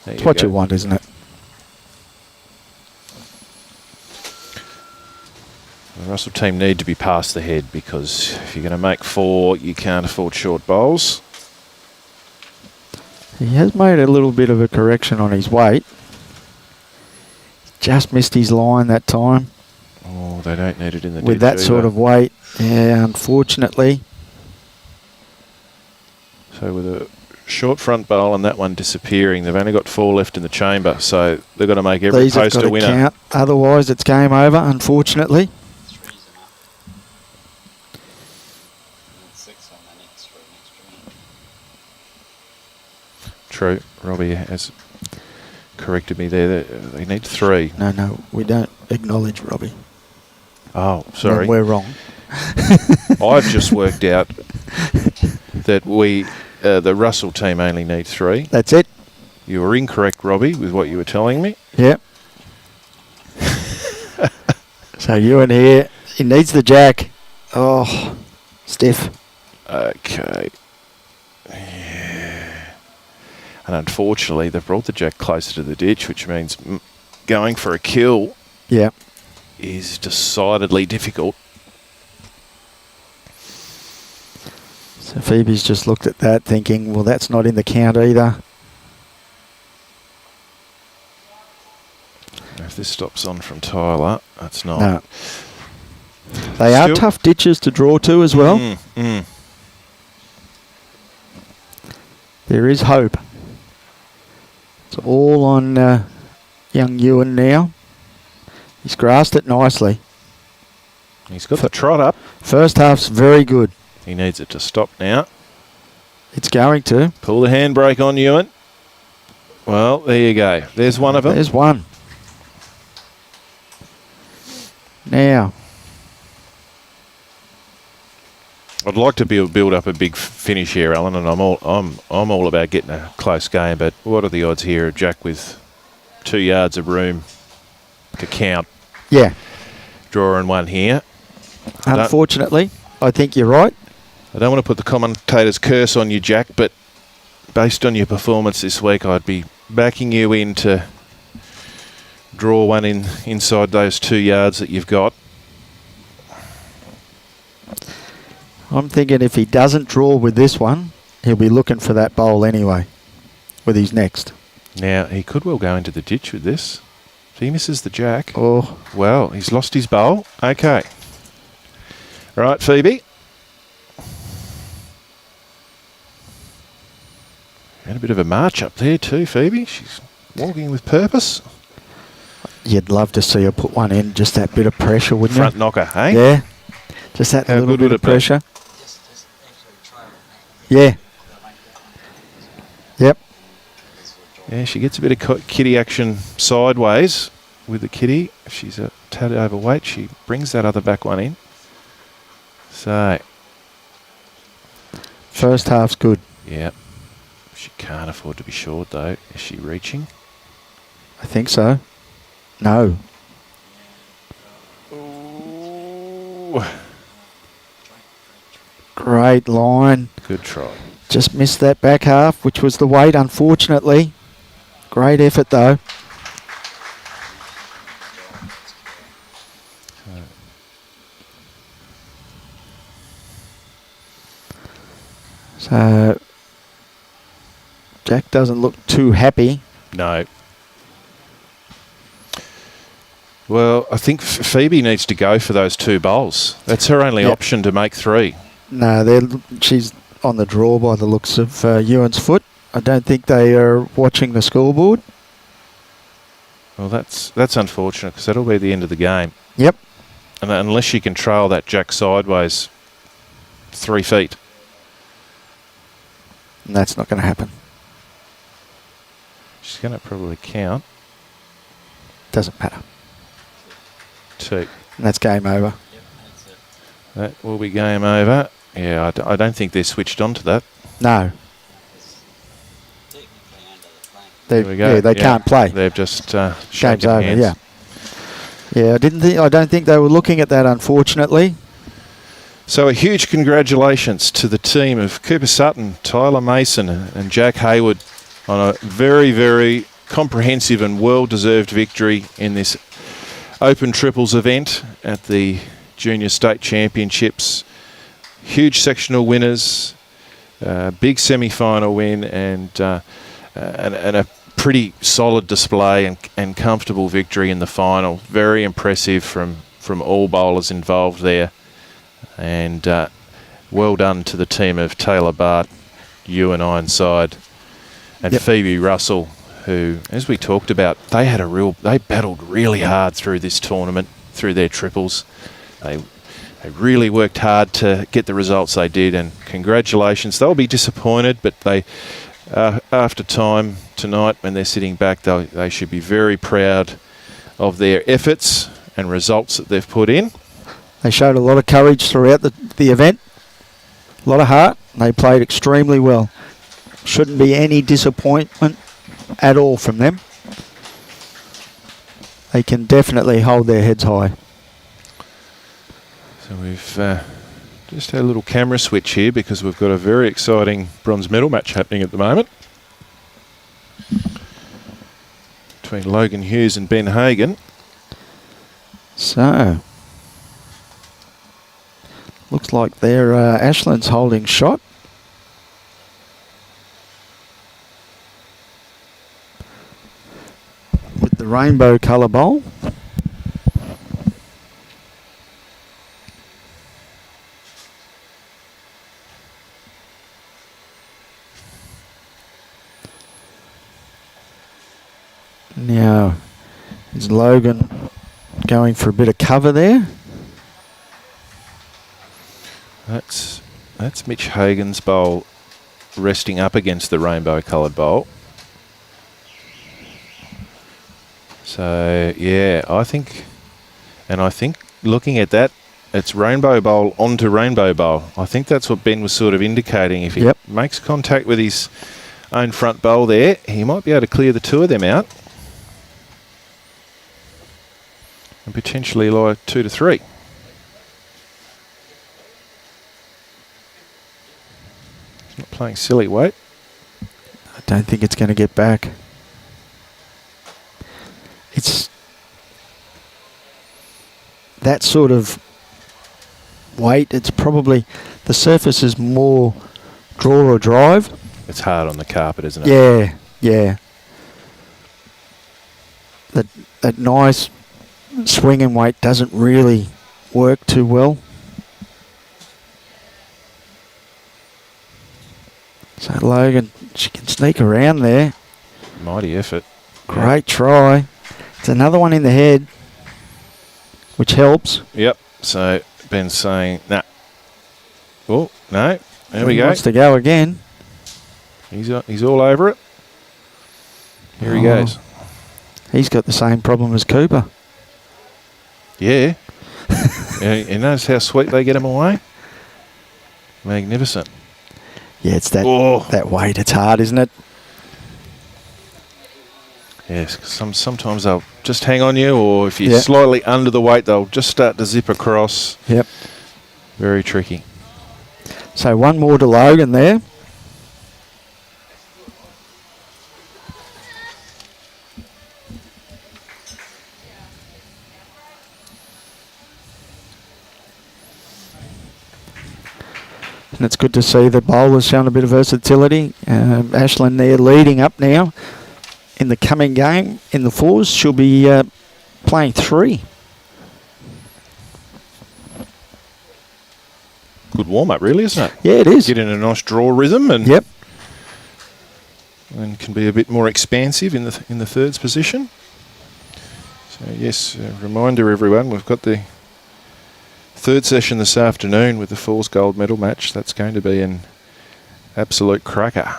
There It's what go. you want, isn't it? The Russell team need to be past the head because if you're going to make 4, you can't afford short bowls. He has made a little bit of a correction on his weight. Just missed his line that time. Oh, they don't need it in the With ditch that sort either. of weight, yeah, unfortunately. So with a short front bowl and that one disappearing, they've only got 4 left in the chamber, so they've got to make every These have post got a to winner. count. Otherwise, it's game over, unfortunately. 3's enough. And 6 on the next for an extra True. Robbie has corrected me there. They need 3. No, we don't acknowledge Robbie. Oh, sorry. When we're wrong. I've just worked out that the Russell team only need 3. That's it. You were incorrect, Robbie, with what you were telling me. Yep. So Euan here. He needs the jack. Oh, stiff. Okay. Yeah. And unfortunately, they've brought the jack closer to the ditch, which means going for a kill Yeah. is decidedly difficult. So Phoebe's just looked at that thinking, well, that's not in the count either. If this stops on from Tilah, that's not. No. They are tough ditches to draw to as well. There is hope. It's all on young Euan now. He's grasped it nicely. He's got the trot up. First half's very good. He needs it to stop now. It's going to. Pull the handbrake on, Euan. Well, there you go. There's one of them. There's one. Now. I'd like to build up a big finish here, Alan, and I'm all about getting a close game. But what are the odds here of Jack with 2 yards of room to count? Yeah. Drawing one here. Unfortunately, I think you're right. I don't want to put the commentator's curse on you, Jack, but based on your performance this week, I'd be backing you in to draw one inside those 2 yards that you've got. I'm thinking if he doesn't draw with this one, he'll be looking for that bowl anyway with his next. Now, he could well go into the ditch with this. If he misses the jack, oh, well, he's lost his bowl. Okay. Right, Phoebe. And a bit of a march up there too, Phoebe. She's walking with purpose. You'd love to see her put one in, just that bit of pressure, wouldn't Front you? knocker, hey? Yeah. Just that How little good bit would of it be? pressure. Yeah. Yep. Yeah, she gets a bit of kitty action sideways with the kitty. If she's a tad overweight, she brings that other back one in. So. First half's good. Yeah. She can't afford to be short though. Is she reaching? I think so. No. Ooh. Great line. Good try. Just missed that back half, which was the weight, unfortunately. Great effort, though. So, Jack doesn't look too happy. No. Well, I think Phoebe needs to go for those 2 bowls. That's her only option to make 3. No, she's on the draw by the looks of Euan's foot. I don't think they are watching the scoreboard. Well, that's unfortunate because that'll be the end of the game. Yep. And unless she can trail that jack sideways 3 feet. And that's not going to happen. She's going to probably count. Doesn't matter. 2. And that's game over. That will be game over. Yeah, I don't think they're switched on to that. No. There we go. They can't play. They've just Game's shaken over, hands. Yeah. I don't think they were looking at that, unfortunately. So a huge congratulations to the team of Cooper Sutton, Tilah Mason and Jack Hayward on a very, very comprehensive and well-deserved victory in this Open Triples event at the Junior State Championships. Huge sectional winners, big semi-final win and a pretty solid display and comfortable victory in the final. Very impressive from all bowlers involved there. And well done to the team of Tilah, Baart, Euan, Ironside and Phoebie Russell, who, as we talked about, they battled really hard through this tournament, through their triples. They really worked hard to get the results they did, and congratulations. They'll be disappointed, but they, after time tonight, when they're sitting back, they should be very proud of their efforts and results that they've put in. They showed a lot of courage throughout the event, a lot of heart, and they played extremely well. Shouldn't be any disappointment at all from them. They can definitely hold their heads high. So we've just had a little camera switch here because we've got a very exciting bronze medal match happening at the moment. between Logan Hughes and Ben Hagan. So, looks like they're Ashland's holding shot. With the rainbow colour bowl. Now, is Logan going for a bit of cover there? That's Mitch Hagan's bowl resting up against the rainbow coloured bowl. So yeah, I think looking at that, it's rainbow bowl onto rainbow bowl. I think that's what Ben was sort of indicating. If he makes contact with his own front bowl there, he might be able to clear the two of them out. And potentially like 2 to 3. He's not playing silly, wait. I don't think it's going to get back. It's that sort of weight. It's probably, the surface is more draw or drive. It's hard on the carpet, isn't it? Yeah, yeah. That nice swinging weight doesn't really work too well. So Logan, she can sneak around there. Mighty effort. Great try. It's another one in the head, which helps. Yep. So Ben's saying, nah. Oh, no. There we He go. wants to go again. He's all over it. Here he goes. He's got the same problem as Cooper. Yeah. You notice how sweet they get him away? Magnificent. Yeah, it's that weight. It's hard, isn't it? Yes, 'cause sometimes they'll just hang on you, or if you're slightly under the weight, they'll just start to zip across. Yep. Very tricky. So one more to Logan there. And it's good to see the bowler's shown a bit of versatility. Ashland there leading up now in the coming game in the fours. She'll be playing 3. Good warm-up, really, isn't it? Yeah, it is. Get in a nice draw rhythm and and can be a bit more expansive in the thirds position. So yes, a reminder everyone, we've got the third session this afternoon with the Falls Gold Medal match. That's going to be an absolute cracker.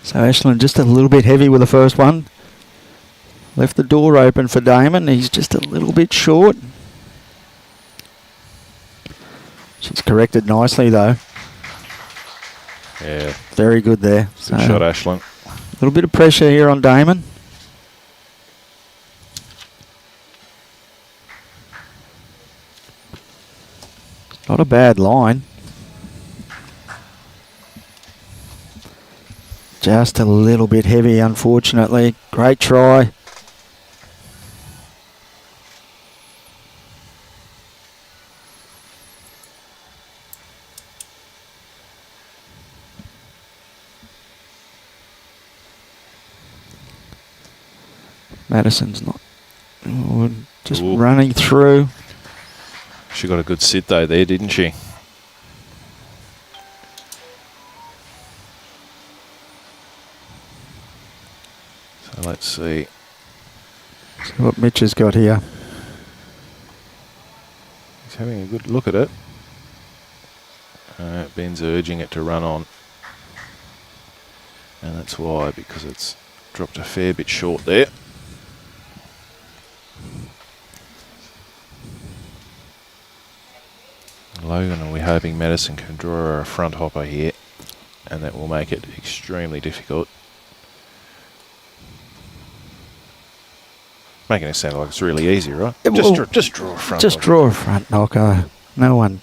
So Ashland just a little bit heavy with the first one. Left the door open for Damon. He's just a little bit short. She's corrected nicely though. Yeah. Very good there. Good shot, Ashland. A little bit of pressure here on Damon. Not a bad line. Just a little bit heavy, unfortunately. Great try. Madison's not just running through. She got a good sit though there, didn't she? So let's see. See what Mitch has got here. He's having a good look at it. Ben's urging it to run on. And that's why, because it's dropped a fair bit short there. Logan, are we hoping Madison can draw a front hopper here, and that will make it extremely difficult. Making it sound like it's really easy, right? Yeah, Just, well, just draw a front. Just knock. draw a front knocker. No one.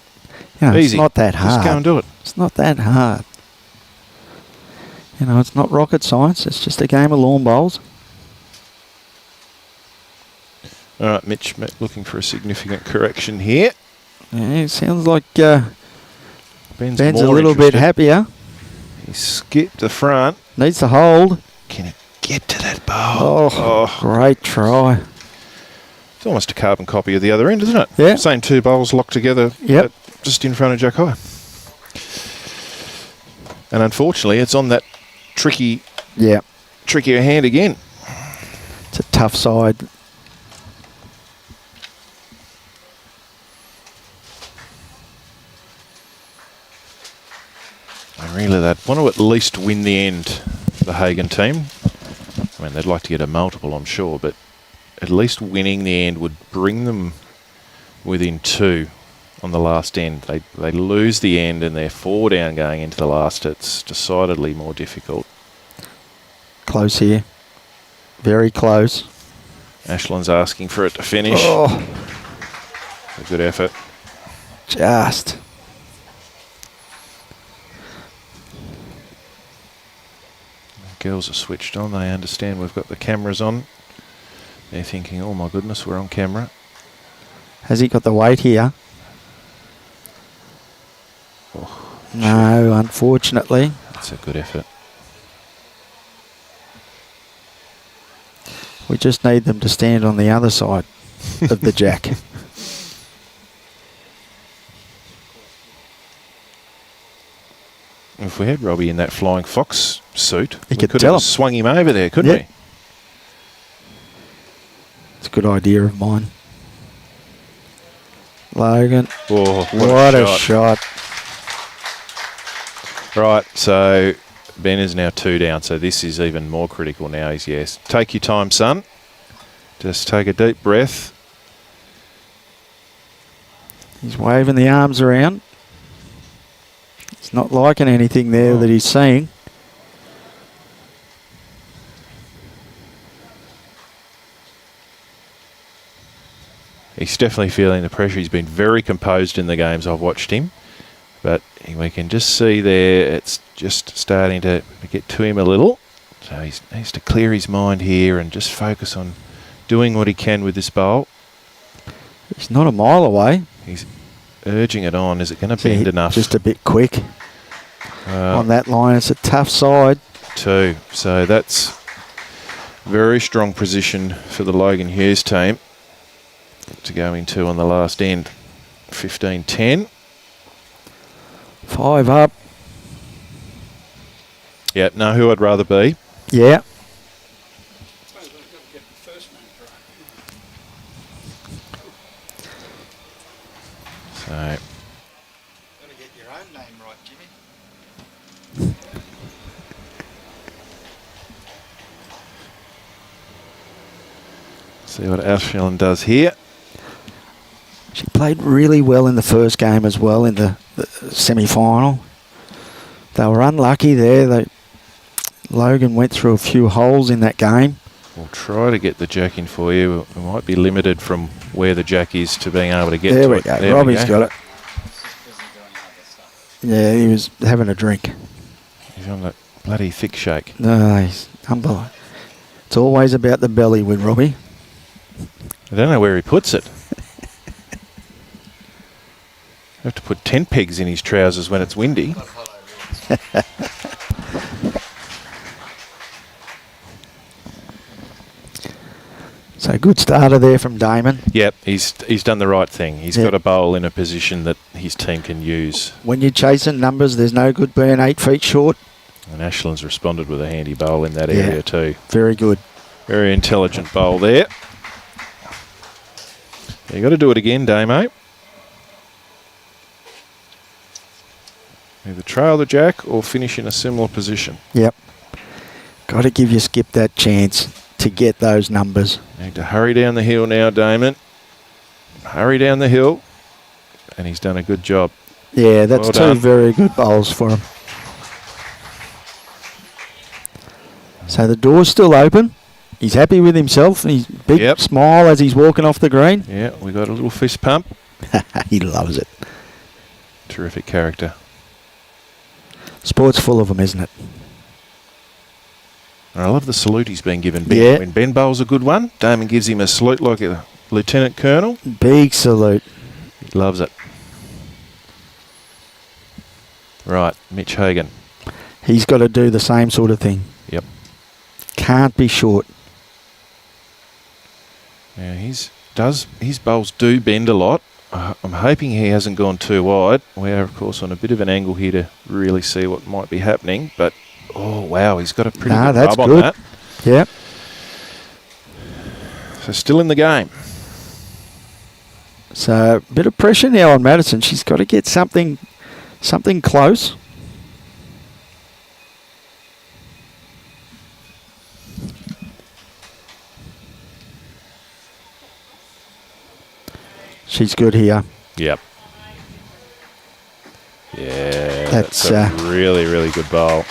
You know, Easy. it's not that hard. Just go and do it. It's not that hard. You know, it's not rocket science. It's just a game of lawn bowls. All right, Mitch looking for a significant correction here. Yeah, it sounds like Ben's a more little bit interested. happier. He skipped the front. Needs to hold. Can he get to that bowl? Oh, great try. It's almost a carbon copy of the other end, isn't it? Yeah. Same two bowls locked together. Yep. Just in front of Jack High. And unfortunately, it's on that trickier hand again. It's a tough side. And really, they'd want to at least win the end, the Hagen team. I mean, they'd like to get a multiple, I'm sure, but at least winning the end would bring them within 2 on the last end. They lose the end and they're 4 down going into the last. It's decidedly more difficult. Close here. Very close. Ashland's asking for it to finish. Oh, A good effort. just. Girls are switched on. They understand we've got the cameras on. They're thinking, oh my goodness, we're on camera. Has he got the weight here? Oh, No, unfortunately. that's a good effort. We just need them to stand on the other side of the jack. If we had Robbie in that flying fox suit, He we could could tell have him. swung him over there, couldn't Yep. It's a good idea of mine. Logan. we? Oh, What a shot. Right, so Ben is now 2 down, so this is even more critical now. He's yes. Take your time, son. Just take a deep breath. He's waving the arms around. He's not liking anything there that he's seeing. He's definitely feeling the pressure. He's been very composed in the games I've watched him. But we can just see there it's just starting to get to him a little. So he needs to clear his mind here and just focus on doing what he can with this bowl. He's not a mile away. He's urging it on. Is it going to bend enough? Just a bit quick on that line. It's a tough side. 2. So that's very strong position for the Logan Hughes team to go into on the last end. 15-10. 5 up. Yeah, know who I'd rather be. Yeah. So Gotta get your own name right, Jimmy. see what Ashland does here. She played really well in the first game as well, in the semi-final. They were unlucky there. Logan went through a few holes in that game. We'll try to get the jack in for you. We might be limited from where the jack is to being able to get There to we it. go. There we Robbie's go. got it. Yeah, he was having a drink. He's on that bloody thick shake. No, he's unbelievable. It's always about the belly with Robbie. I don't know where he puts it. Have to put 10 pegs in his trousers when it's windy. So good starter there from Damon. Yep, he's done the right thing. He's got a bowl in a position that his team can use. When you're chasing numbers, there's no good being 8 feet short. And Ashland's responded with a handy bowl in that area too. Very good. Very intelligent bowl there. You got to do it again, Damo. Either trail the jack or finish in a similar position. Yep. Got to give your skip that chance to get those numbers. Need to hurry down the hill now, Damon. Hurry down the hill. And he's done a good job. Yeah, that's Well two done. very good bowls for him. So the door's still open. He's happy with himself. He's big smile as he's walking off the green. Yeah, we got a little fist pump. He loves it. Terrific character. Sport's full of them, isn't it? And I love the salute he's been given. Ben. Yeah. When Ben bowls a good one, Damon gives him a salute like a lieutenant colonel. Big salute. He loves it. Right, Mitch Hagan. He's got to do the same sort of thing. Yep. Can't be short. Yeah, his bowls do bend a lot. I'm hoping he hasn't gone too wide. We are, of course, on a bit of an angle here to really see what might be happening. But, oh, wow, he's got a pretty good rub on that. Yeah. So still in the game. So a bit of pressure now on Madison. She's got to get something close. She's good here. Yep. Yeah, that's a really, really good bowl.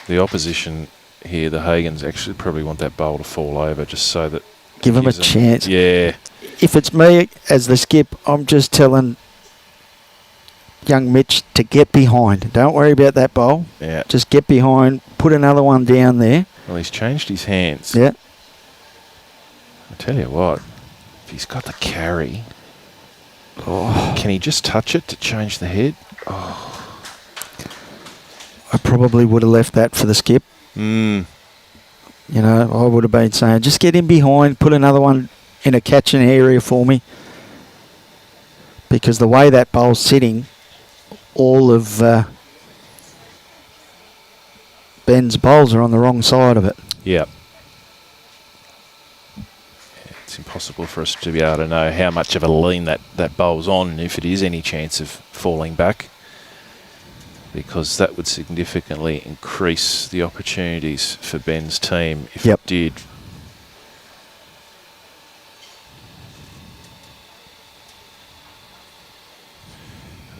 The opposition here, the Hagans, actually probably want that bowl to fall over just so that... Give them a chance. Yeah. If it's me as the skip, I'm just telling young Mitch to get behind. Don't worry about that bowl. Yeah. Just get behind, put another one down there. Well, he's changed his hands. Yeah. I tell you what, if he's got the carry, can he just touch it to change the head? Oh. I probably would have left that for the skip. Mm. You know, I would have been saying, just get in behind, put another one in a catching area for me. Because the way that bowl's sitting, all of Ben's bowls are on the wrong side of it. Yep. It's impossible for us to be able to know how much of a lean that bowl's on, and if it is any chance of falling back, because that would significantly increase the opportunities for Ben's team if it did.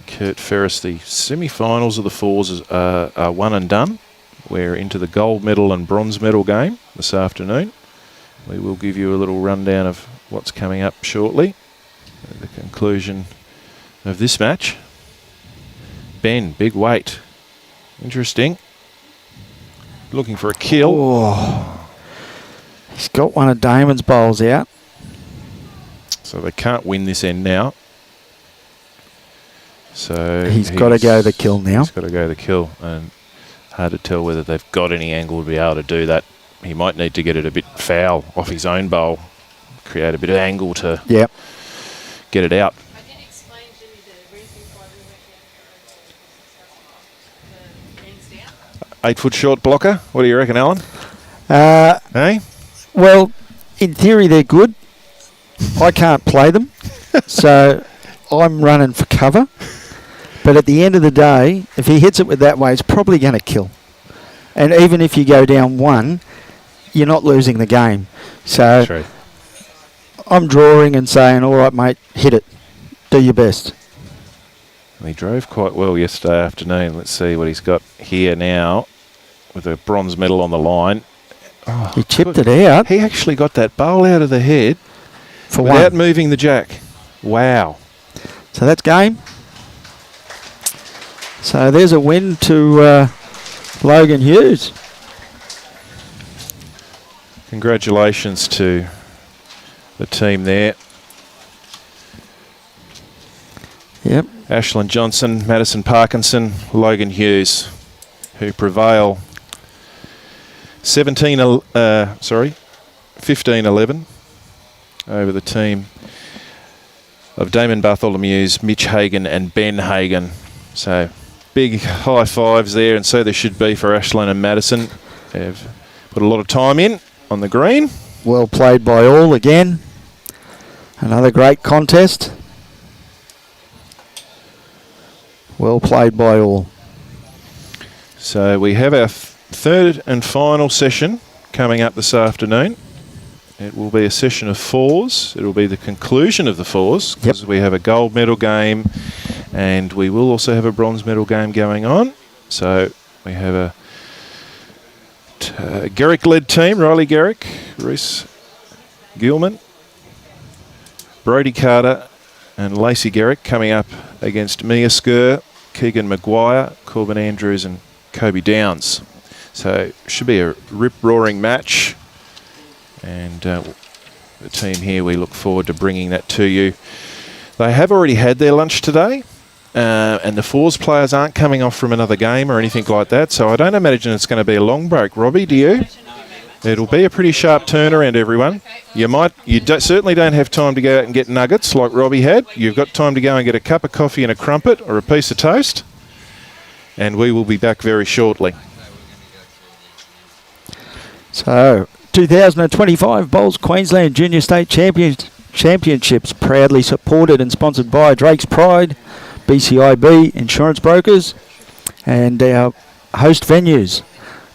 Kurt Ferris, the semi-finals of the fours are one and done. We're into the gold medal and bronze medal game this afternoon. We will give you a little rundown of what's coming up shortly at the conclusion of this match. Ben, big weight. Interesting. Looking for a kill. Oh. He's got one of Damon's bowls out. So they can't win this end now. So he's got to go the kill now. He's got to go the kill, and hard to tell whether they've got any angle to be able to do that. He might need to get it a bit foul off his own bowl, create a bit of angle to get it out. I didn't explain to you the reason why we went down for 8 foot short blocker. What do you reckon, Alan? Hey? Well, in theory they're good. I can't play them, so I'm running for cover. But at the end of the day, if he hits it with that way, it's probably going to kill. And even if you go down one, you're not losing the game. So True. I'm drawing and saying, all right, mate, hit it. Do your best. He drove quite well yesterday afternoon. Let's see what he's got here now with a bronze medal on the line. Oh, he chipped it out. He actually got that bowl out of the head for without moving the jack. Wow. So that's game. So there's a win to Logan Hughes. Congratulations to the team there. Yep. Ashlyn Johnson, Madison Parkinson, Logan Hughes, who prevail 15-11 over the team of Damon Bartholomew's, Mitch Hagan and Ben Hagan. So big high fives there, and so there should be for Ashlyn and Madison. They've put a lot of time in on the green. Well played by all again. Another great contest. Well played by all. So we have our third and final session coming up this afternoon. It will be a session of fours. It will be the conclusion of the fours, because we have a gold medal game and we will also have a bronze medal game going on. So we have a Garrick-led team, Riley Garrick, Reese Gilman, Brodie Carter and Lacey Garrick coming up against Mia Skur, Keegan Maguire, Corbin Andrews and Kobe Downs. So should be a rip-roaring match. And the team here, we look forward to bringing that to you. They have already had their lunch today. And the Fours players aren't coming off from another game or anything like that, so I don't imagine it's going to be a long break. Robbie, do you? It'll be a pretty sharp turnaround, everyone. Certainly don't have time to go out and get nuggets like Robbie had. You've got time to go and get a cup of coffee and a crumpet or a piece of toast. And we will be back very shortly. So, 2025 Bowls Queensland Junior State Championships proudly supported and sponsored by Drake's Pride, BCIB Insurance Brokers, and our host venues,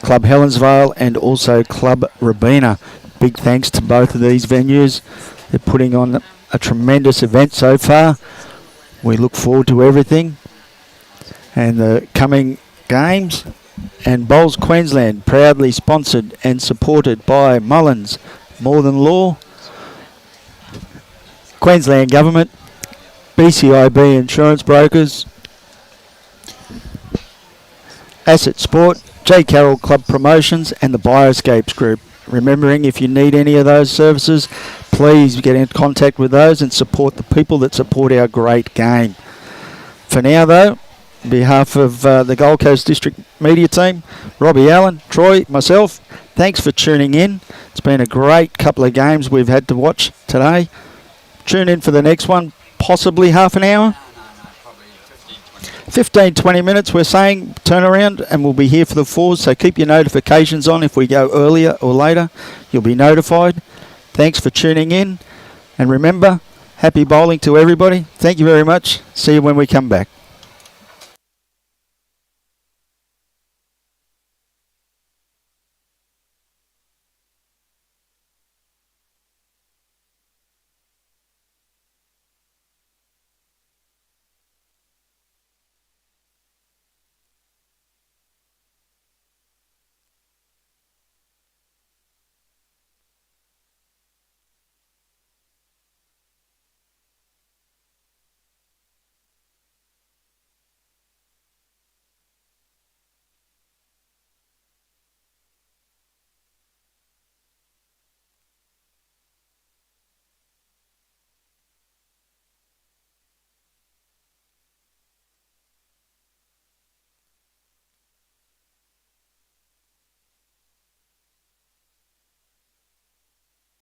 Club Helensvale and also Club Robina. Big thanks to both of these venues. They're putting on a tremendous event so far. We look forward to everything and the coming games. And Bowls Queensland proudly sponsored and supported by Mullins, More Than Law, Queensland Government, BCIB Insurance Brokers, Asset Sport, J. Carroll Club Promotions and the Bioscapes Group. Remembering, if you need any of those services, please get in contact with those and support the people that support our great game. For now though, on behalf of the Gold Coast District Media Team, Robbie Allen, Troy, myself, thanks for tuning in. It's been a great couple of games we've had to watch today. Tune in for the next one. Possibly half an hour? Probably 15-20 minutes, we're saying, turn around, and we'll be here for the Fours, so keep your notifications on. If we go earlier or later, you'll be notified. Thanks for tuning in, and remember, happy bowling to everybody. Thank you very much. See you when we come back.